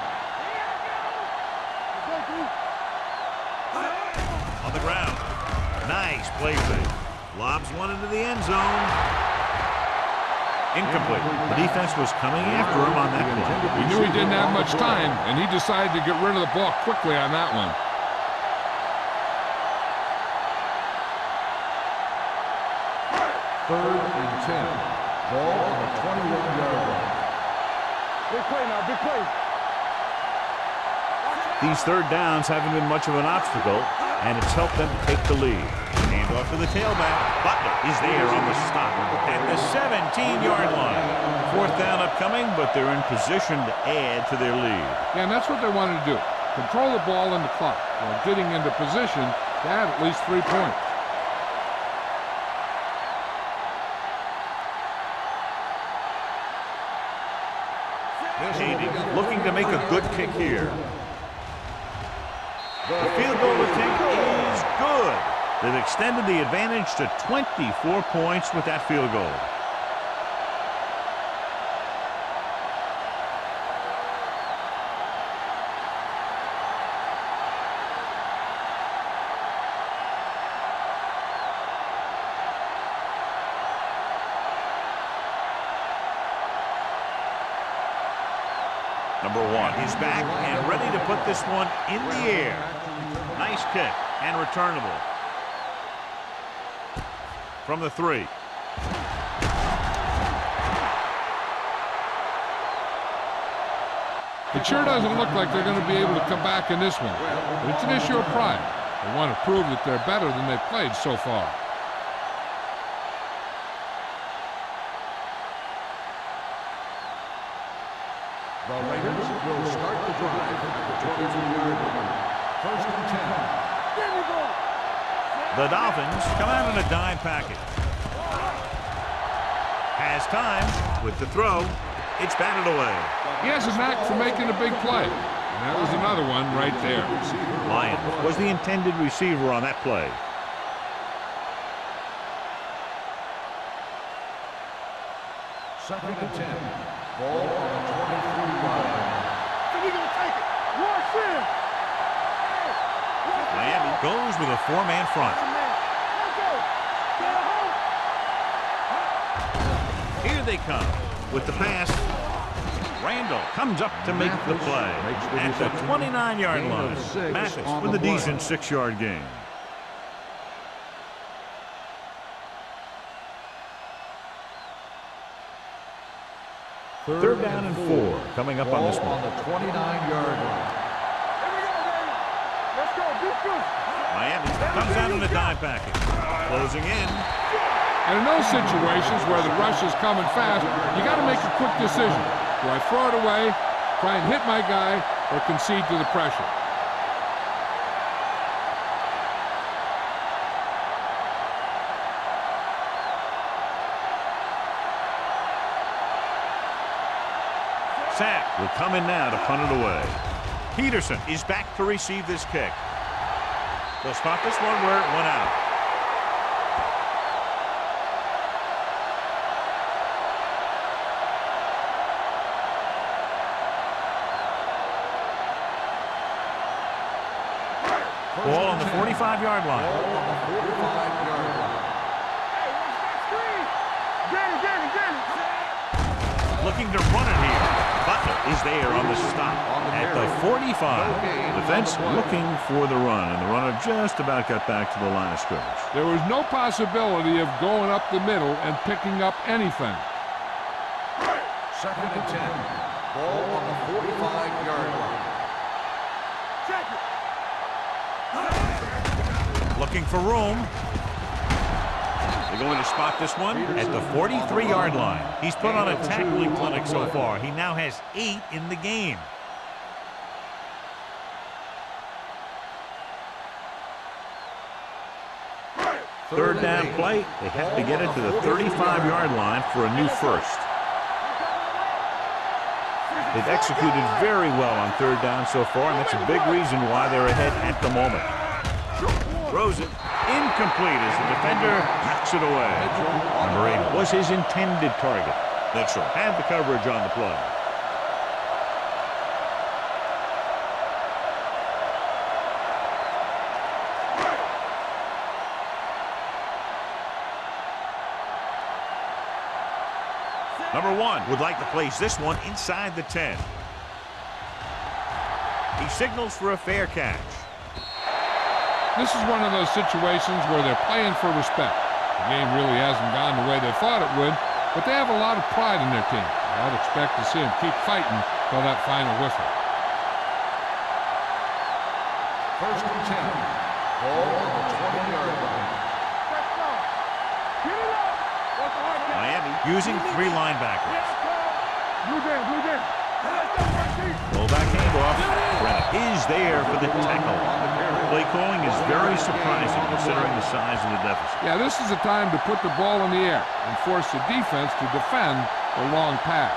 On the ground. Nice play fake. Lobs one into the end zone. Incomplete. The defense was coming after him on that play. He knew he didn't have much time, and he decided to get rid of the ball quickly on that one. Third and 10. Ball on the 21-yard line. Big play now, big play. These third downs haven't been much of an obstacle, and it's helped them to take the lead. Hand off to the tailback. Butler is there on the stop at the 17-yard line. Fourth down upcoming, but they're in position to add to their lead. Yeah, and that's what they wanted to do. Control the ball and the clock while getting into position to add at least 3 points. Handy looking to make a good kick here. The field goal attempt is good. They've extended the advantage to 24 points with that field goal. Number 1 is back and ready to put this one in the air. Nice kick and returnable. From the 3. It sure doesn't look like they're going to be able to come back in this one. But it's an issue of pride. They want to prove that they're better than they've played so far. The Raiders will start the drive at the 22-yard line. First and 10. The Dolphins come out in a dime package. Has time with the throw. It's batted away. He has a knack for making a big play. And that was another one right there. Lyons was the intended receiver on that play. Second and 10. Ball on the 23-yard line. We're going to take it. Rush in. Miami goes with a 4-man front. Let's go. Get home. Here they come with the pass. Randall comes up to make the play at the 29-yard line. Mathis with a decent 6-yard gain. Third down and 4 coming up on this one. On the 29-yard line. Here we go, baby. Let's go. Be good. Miami comes out in a dime package. Closing in. And in those situations where the rush is coming fast, you got to make a quick decision. Do I throw it away, try and hit my guy, or concede to the pressure? Sack will come in now to punt it away. Peterson is back to receive this kick. They'll spot this one where it went out. Ball on the 45-yard line. Ball on the 45-yard line. Hey, what's that screen? Get it. Looking to run it here. Butler is there on the stop at the 45. Defense looking for the run, and the runner just about got back to the line of scrimmage. There was no possibility of going up the middle and picking up anything. 2nd and 10. Ball on the 45-yard line. Check it. Looking for room. They're going to spot this one at the 43-yard line. He's put on a tackling clinic so far. He now has 8 in the game. Third down play. They have to get it to the 35-yard line for a new first. They've executed very well on third down so far, and that's a big reason why they're ahead at the moment. Throws it incomplete as the defender knocks it away. Number 8 was his intended target. Mitchell had the coverage on the play. Number 1 would like to place this one inside the 10. He signals for a fair catch. This is one of those situations where they're playing for respect. The game really hasn't gone the way they thought it would, but they have a lot of pride in their team. I'd expect to see them keep fighting till that final whistle. 1st and 10. Ball on the 20-yard line. Let's go. Get it up. What's the hard catch? Miami using 3 linebackers. Blue jam. Fullback handoff. Brennan is there for the tackle. Play calling is very surprising considering the size of the deficit. Yeah, this is the time to put the ball in the air and force the defense to defend the long pass.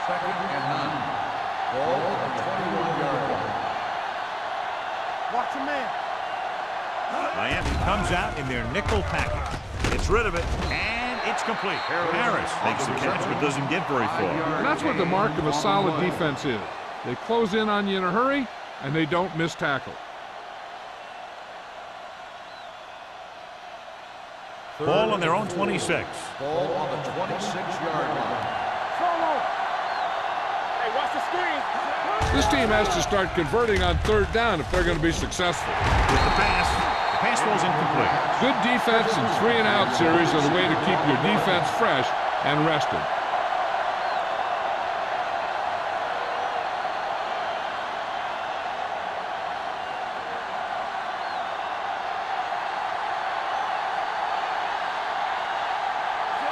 2nd and 9. Ball on the 21-yard line. Watch your man. Miami comes out in their nickel package. Gets rid of it, and it's complete. Harris makes the catch but doesn't get very far. And that's what the mark of a solid defense is. They close in on you in a hurry, and they don't miss tackle. Ball on their own 26. Ball on the 26-yard line. Solo. Hey, watch the screen. This team has to start converting on third down if they're going to be successful. With the pass falls incomplete. Good defense and 3-and-out series are the way to keep your defense fresh and rested.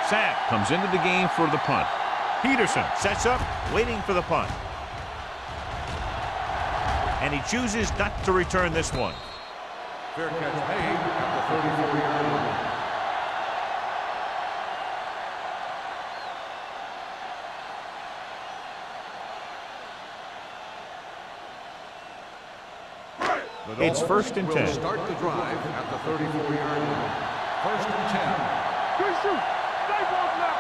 Sapp comes into the game for the punt. Peterson sets up, waiting for the punt. And he chooses not to return this one. Fair catch made at the 34-yard line. It's 1st and 10. Will start the drive at the 34-yard line. 1st and 10. Good shoot. Stay ball now.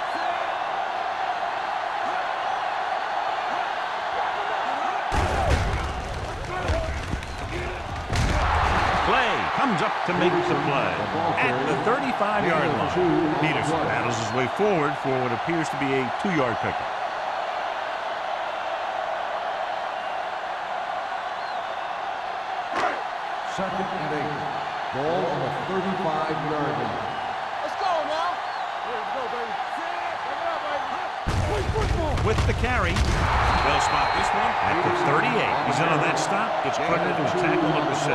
Play comes up to make the play at the 35-yard line. Peterson battles his way forward for what appears to be a 2-yard pickup. Second and 8. Ball on the 35-yard line. Let's go now. Let's go, baby. Bring it up, baby. Football. With the carry, they'll spot this one at the 38. He's in on that stop, gets credited with tackle number 6.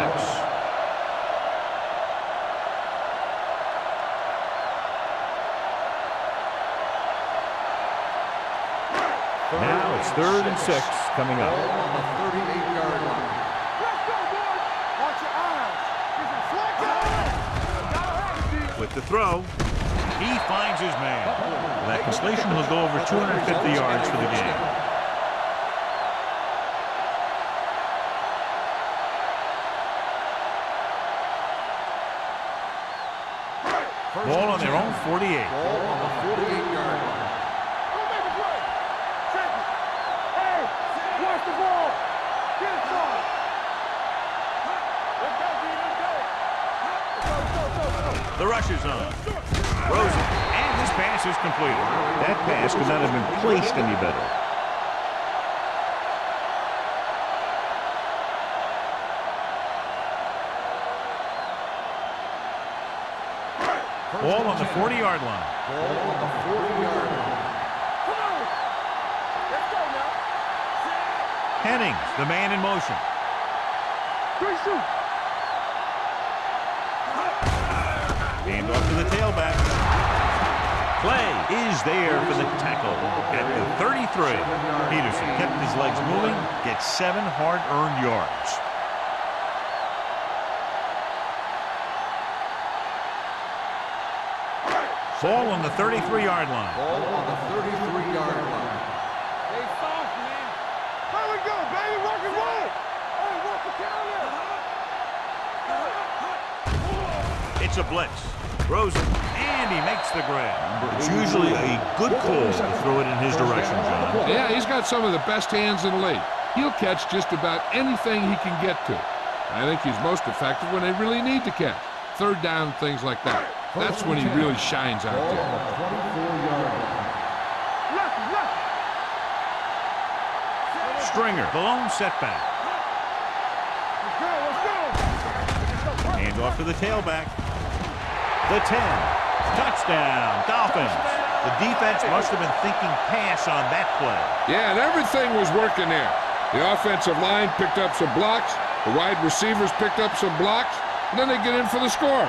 Now it's 3rd and 6 coming up. Ball on the 38-yard line. Let's go, boys. Watch your eyes. Get some slack. With the throw, he finds his man. With that completion, he'll go over 250 yards for the game. Ball on their own 48. Ball on the 48-yard line. Go make a play. Check it. Hey, watch the ball. Get it started. The rush is on. Throws it, and this pass is completed. That pass could not have been placed any better. Ball on the 40-yard line. Ball on the 40-yard line. Come on. Let's go now. Hennings, the man in motion. 3-2. Hand off to the tailback. Clay is there for the tackle at the 33. Peterson kept his legs moving, gets 7 hard-earned yards. Ball on the 33-yard line. Ball on the 33-yard line. Hey, soft, man. There we go, baby. Work and roll. Hey, work the counter. It's a blitz. Throws it, and he makes the grab. It's usually a good call to throw it in his direction, John. Yeah, he's got some of the best hands in the league. He'll catch just about anything he can get to. I think he's most effective when they really need to catch. Third down, things like that. That's when he really shines out there. Stringer, the lone setback. Let's go. Hand off to the tailback. The 10. Touchdown, Dolphins. The defense must have been thinking pass on that play. Yeah, and everything was working there. The offensive line picked up some blocks. The wide receivers picked up some blocks. And then they get in for the score.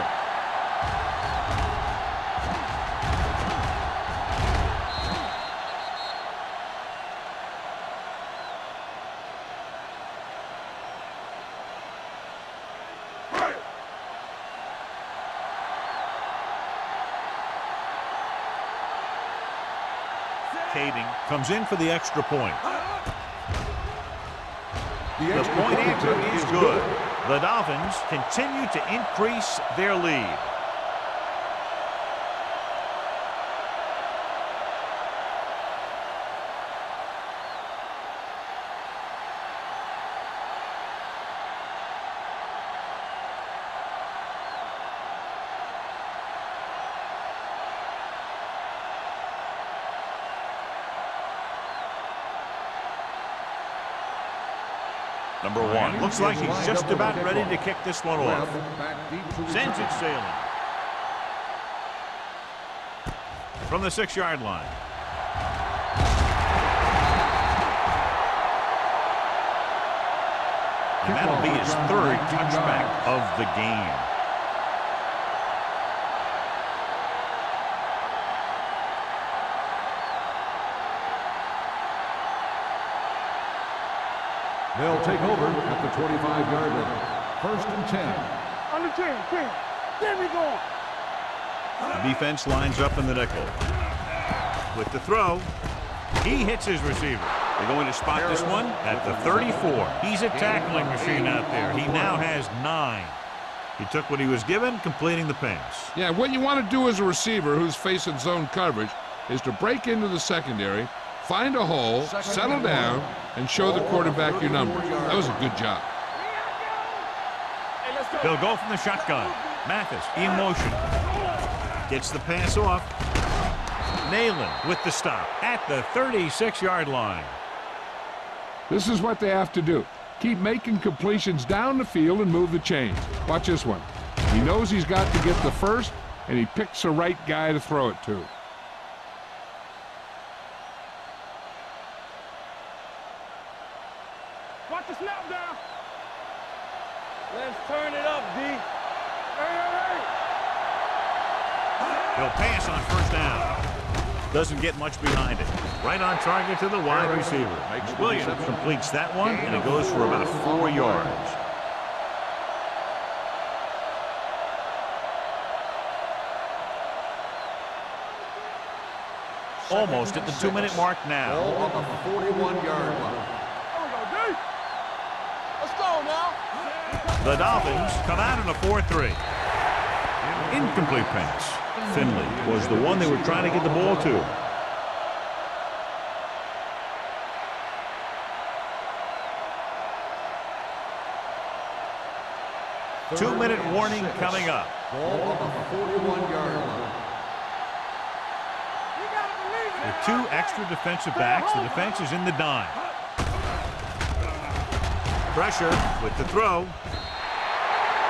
Kading comes in for the extra point. The point answer is good. The Dolphins continue to increase their lead. Number 1. Looks like he's just about ready to kick this one off. Sends it sailing. From the 6-yard line. And that'll be his 3rd touchback of the game. They'll take over at the 25-yard line. 1st and 10. On the 10. There we go. The defense lines up in the nickel. With the throw, he hits his receiver. They're going to spot this one at the 34. He's a tackling machine out there. He now has 9. He took what he was given, completing the pass. Yeah, what you want to do as a receiver who's facing zone coverage is to break into the secondary, find a hole, settle down, and show the quarterback your numbers. That was a good job. They'll go from the shotgun. Mathis in motion. Gets the pass off. Nayland with the stop at the 36-yard line. This is what they have to do. Keep making completions down the field and move the chains. Watch this one. He knows he's got to get the first, and he picks the right guy to throw it to. Watch the snap down. Let's turn it up, D. Hey. He'll pass on 1st down. Doesn't get much behind it. Right on target to the wide receiver. Williams completes that one, and it goes for about 4 yards. Almost at the 2-minute mark now. Ball on the 41-yard line. Let's go now. The Dolphins come out in a 4-3. Incomplete pass. Finley was the one they were trying to get the ball to. 2-minute warning coming up. Ball on the 41-yard line. With 2 extra defensive backs, the defense is in the dime. Pressure with the throw.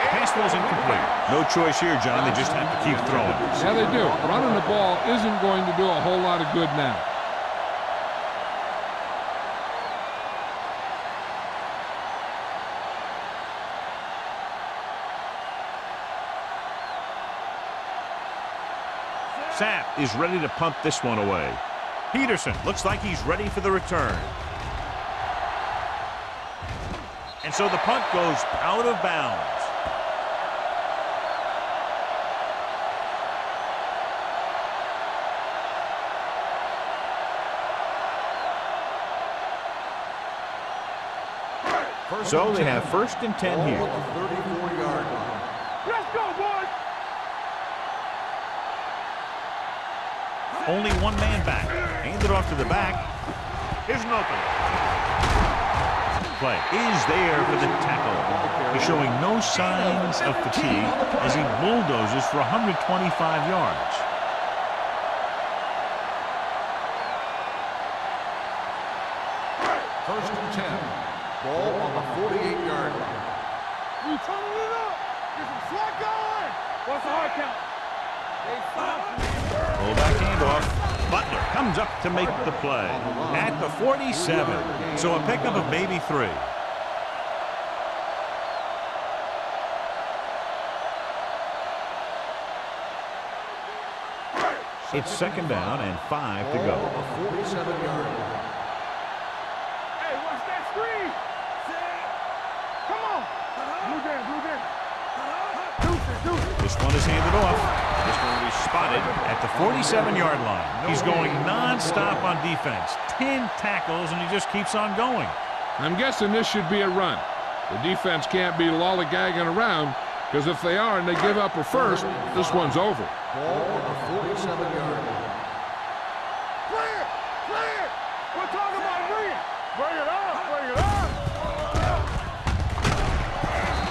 Pass was incomplete. No choice here, John. They just have to keep throwing. Yeah, they do. Running the ball isn't going to do a whole lot of good now. Sapp is ready to punt this one away. Peterson looks like he's ready for the return. And so the punt goes out of bounds. So they have 1st and 10 here. 34-yard line. Let's go, boys. Only 1 man back. Hand it off to the back. Here's an opening. Play is there for the tackle. He's showing no signs of fatigue as he bulldozes for 125 yards. First and 10. Ball on the 48-yard line. We turning it up. Get some slack going. What's the hard count? Fullback handoff. Butler comes up to make the play at the 47. So a pickup of maybe 3. It's 2nd down and 5 to go. 47-yard line. Hey, watch that screen. Come on. Blue game, blue game. Deuces. This one is handed off. This one will be spotted at the 47-yard line. He's going non-stop on defense. 10 tackles, and he just keeps on going. I'm guessing this should be a run. The defense can't be lollygagging around, because if they are and they give up a first, this one's over. Ball on the 47-yard line. Clear. Clear. We're talking about bring it. Bring it up. Bring it up.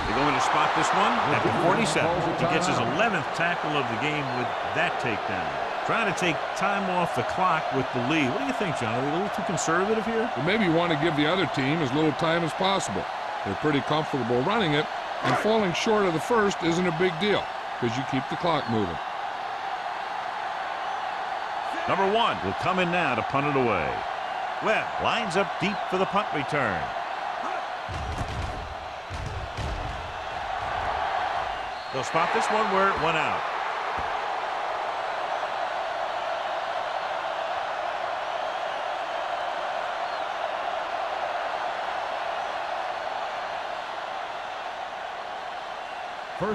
They're going to spot this one at the 47. He gets his 11th tackle of the game with that takedown. Trying to take time off the clock with the lead. What do you think, John? Are they a little too conservative here? Well, maybe you want to give the other team as little time as possible. They're pretty comfortable running it, and falling short of the first isn't a big deal because you keep the clock moving. Number 1 will come in now to punt it away. Webb lines up deep for the punt return. They'll spot this one where it went out.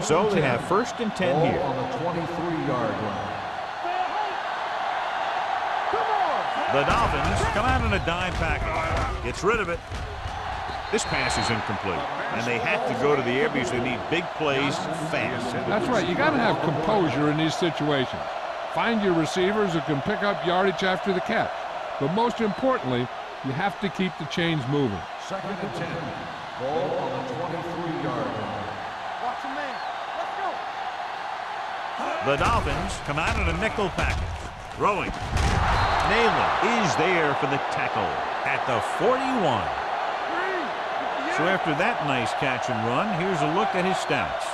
So they have 1st and 10 Ball here. on the 23-yard line. The Dolphins come out in a dime package. Gets rid of it. This pass is incomplete, and they have to go to the air because they need big plays fast. That's right. You got to have composure in these situations. Find your receivers who can pick up yardage after the catch. But most importantly, you have to keep the chains moving. 2nd and 10. Ball on the 23-yard line. Watch your man. Let's go. The Dolphins come out in a nickel package. Throwing. Naylor is there for the tackle at the 41. So after that nice catch and run, here's a look at his stats.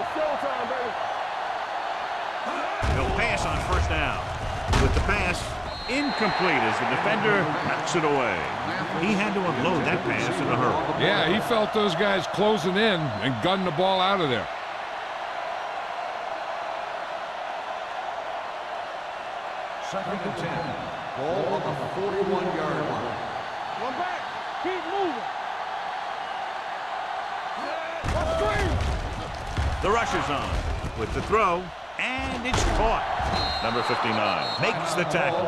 It's showtime, baby. He'll pass on 1st down. With the pass, incomplete as the defender knocks it away. He had to unload that pass in a hurry. Yeah, he felt those guys closing in and gunned the ball out of there. Second and 10. Ball on the 41-yard line. One back. Keep moving. The rush is on with the throw, and it's caught. Number 59 makes the tackle.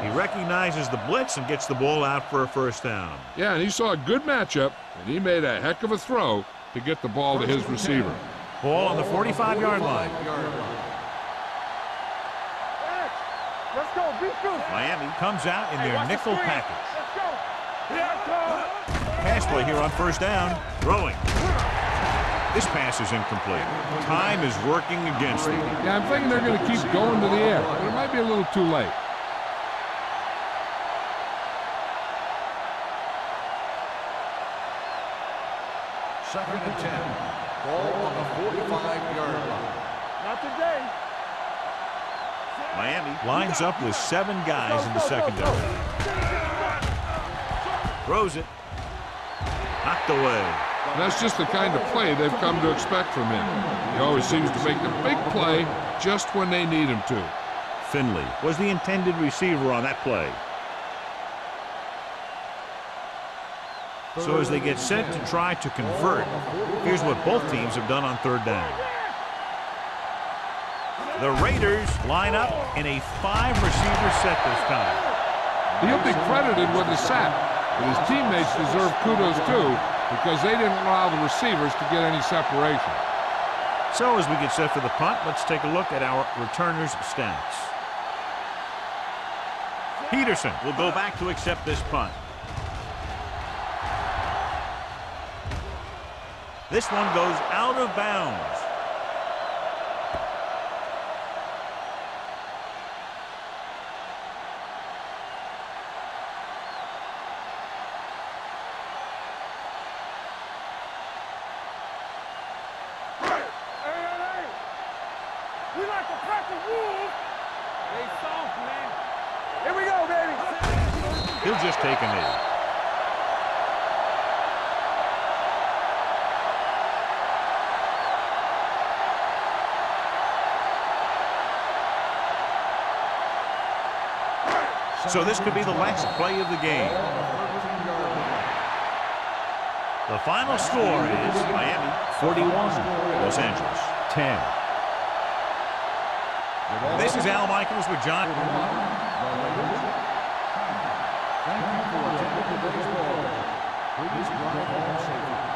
He recognizes the blitz and gets the ball out for a 1st down. Yeah, and he saw a good matchup, and he made a heck of a throw to get the ball to his receiver. Ball on the 45-yard line. Let's go. Be good. Miami comes out in their nickel package. Let's go. Here it comes. Pass play here on 1st down. Throwing. This pass is incomplete. Time is working against them. Yeah, I'm thinking they're going to keep going to the air, but it might be a little too late. Second and 10. Ball on the 45-yard line. Not today. Miami lines up with 7 guys in the secondary. Throws it. Knocked away. And that's just the kind of play they've come to expect from him. He always seems to make the big play just when they need him to. Finley was the intended receiver on that play. So as they get set to try to convert, here's what both teams have done on third down. The Raiders line up in a 5-receiver set this time. He'll be credited with a sack, but his teammates deserve kudos too because they didn't allow the receivers to get any separation. So as we get set for the punt, let's take a look at our returners' stats. Peterson will go back to accept this punt. This one goes out of bounds. We like to practice rules. They soft, man. Here we go, baby. He'll just take a knee. So this could be the last play of the game. The final score is Miami 41, Los Angeles 10. This is Al Michaels with John. Thank you for attending today's ball. Please drive home safely.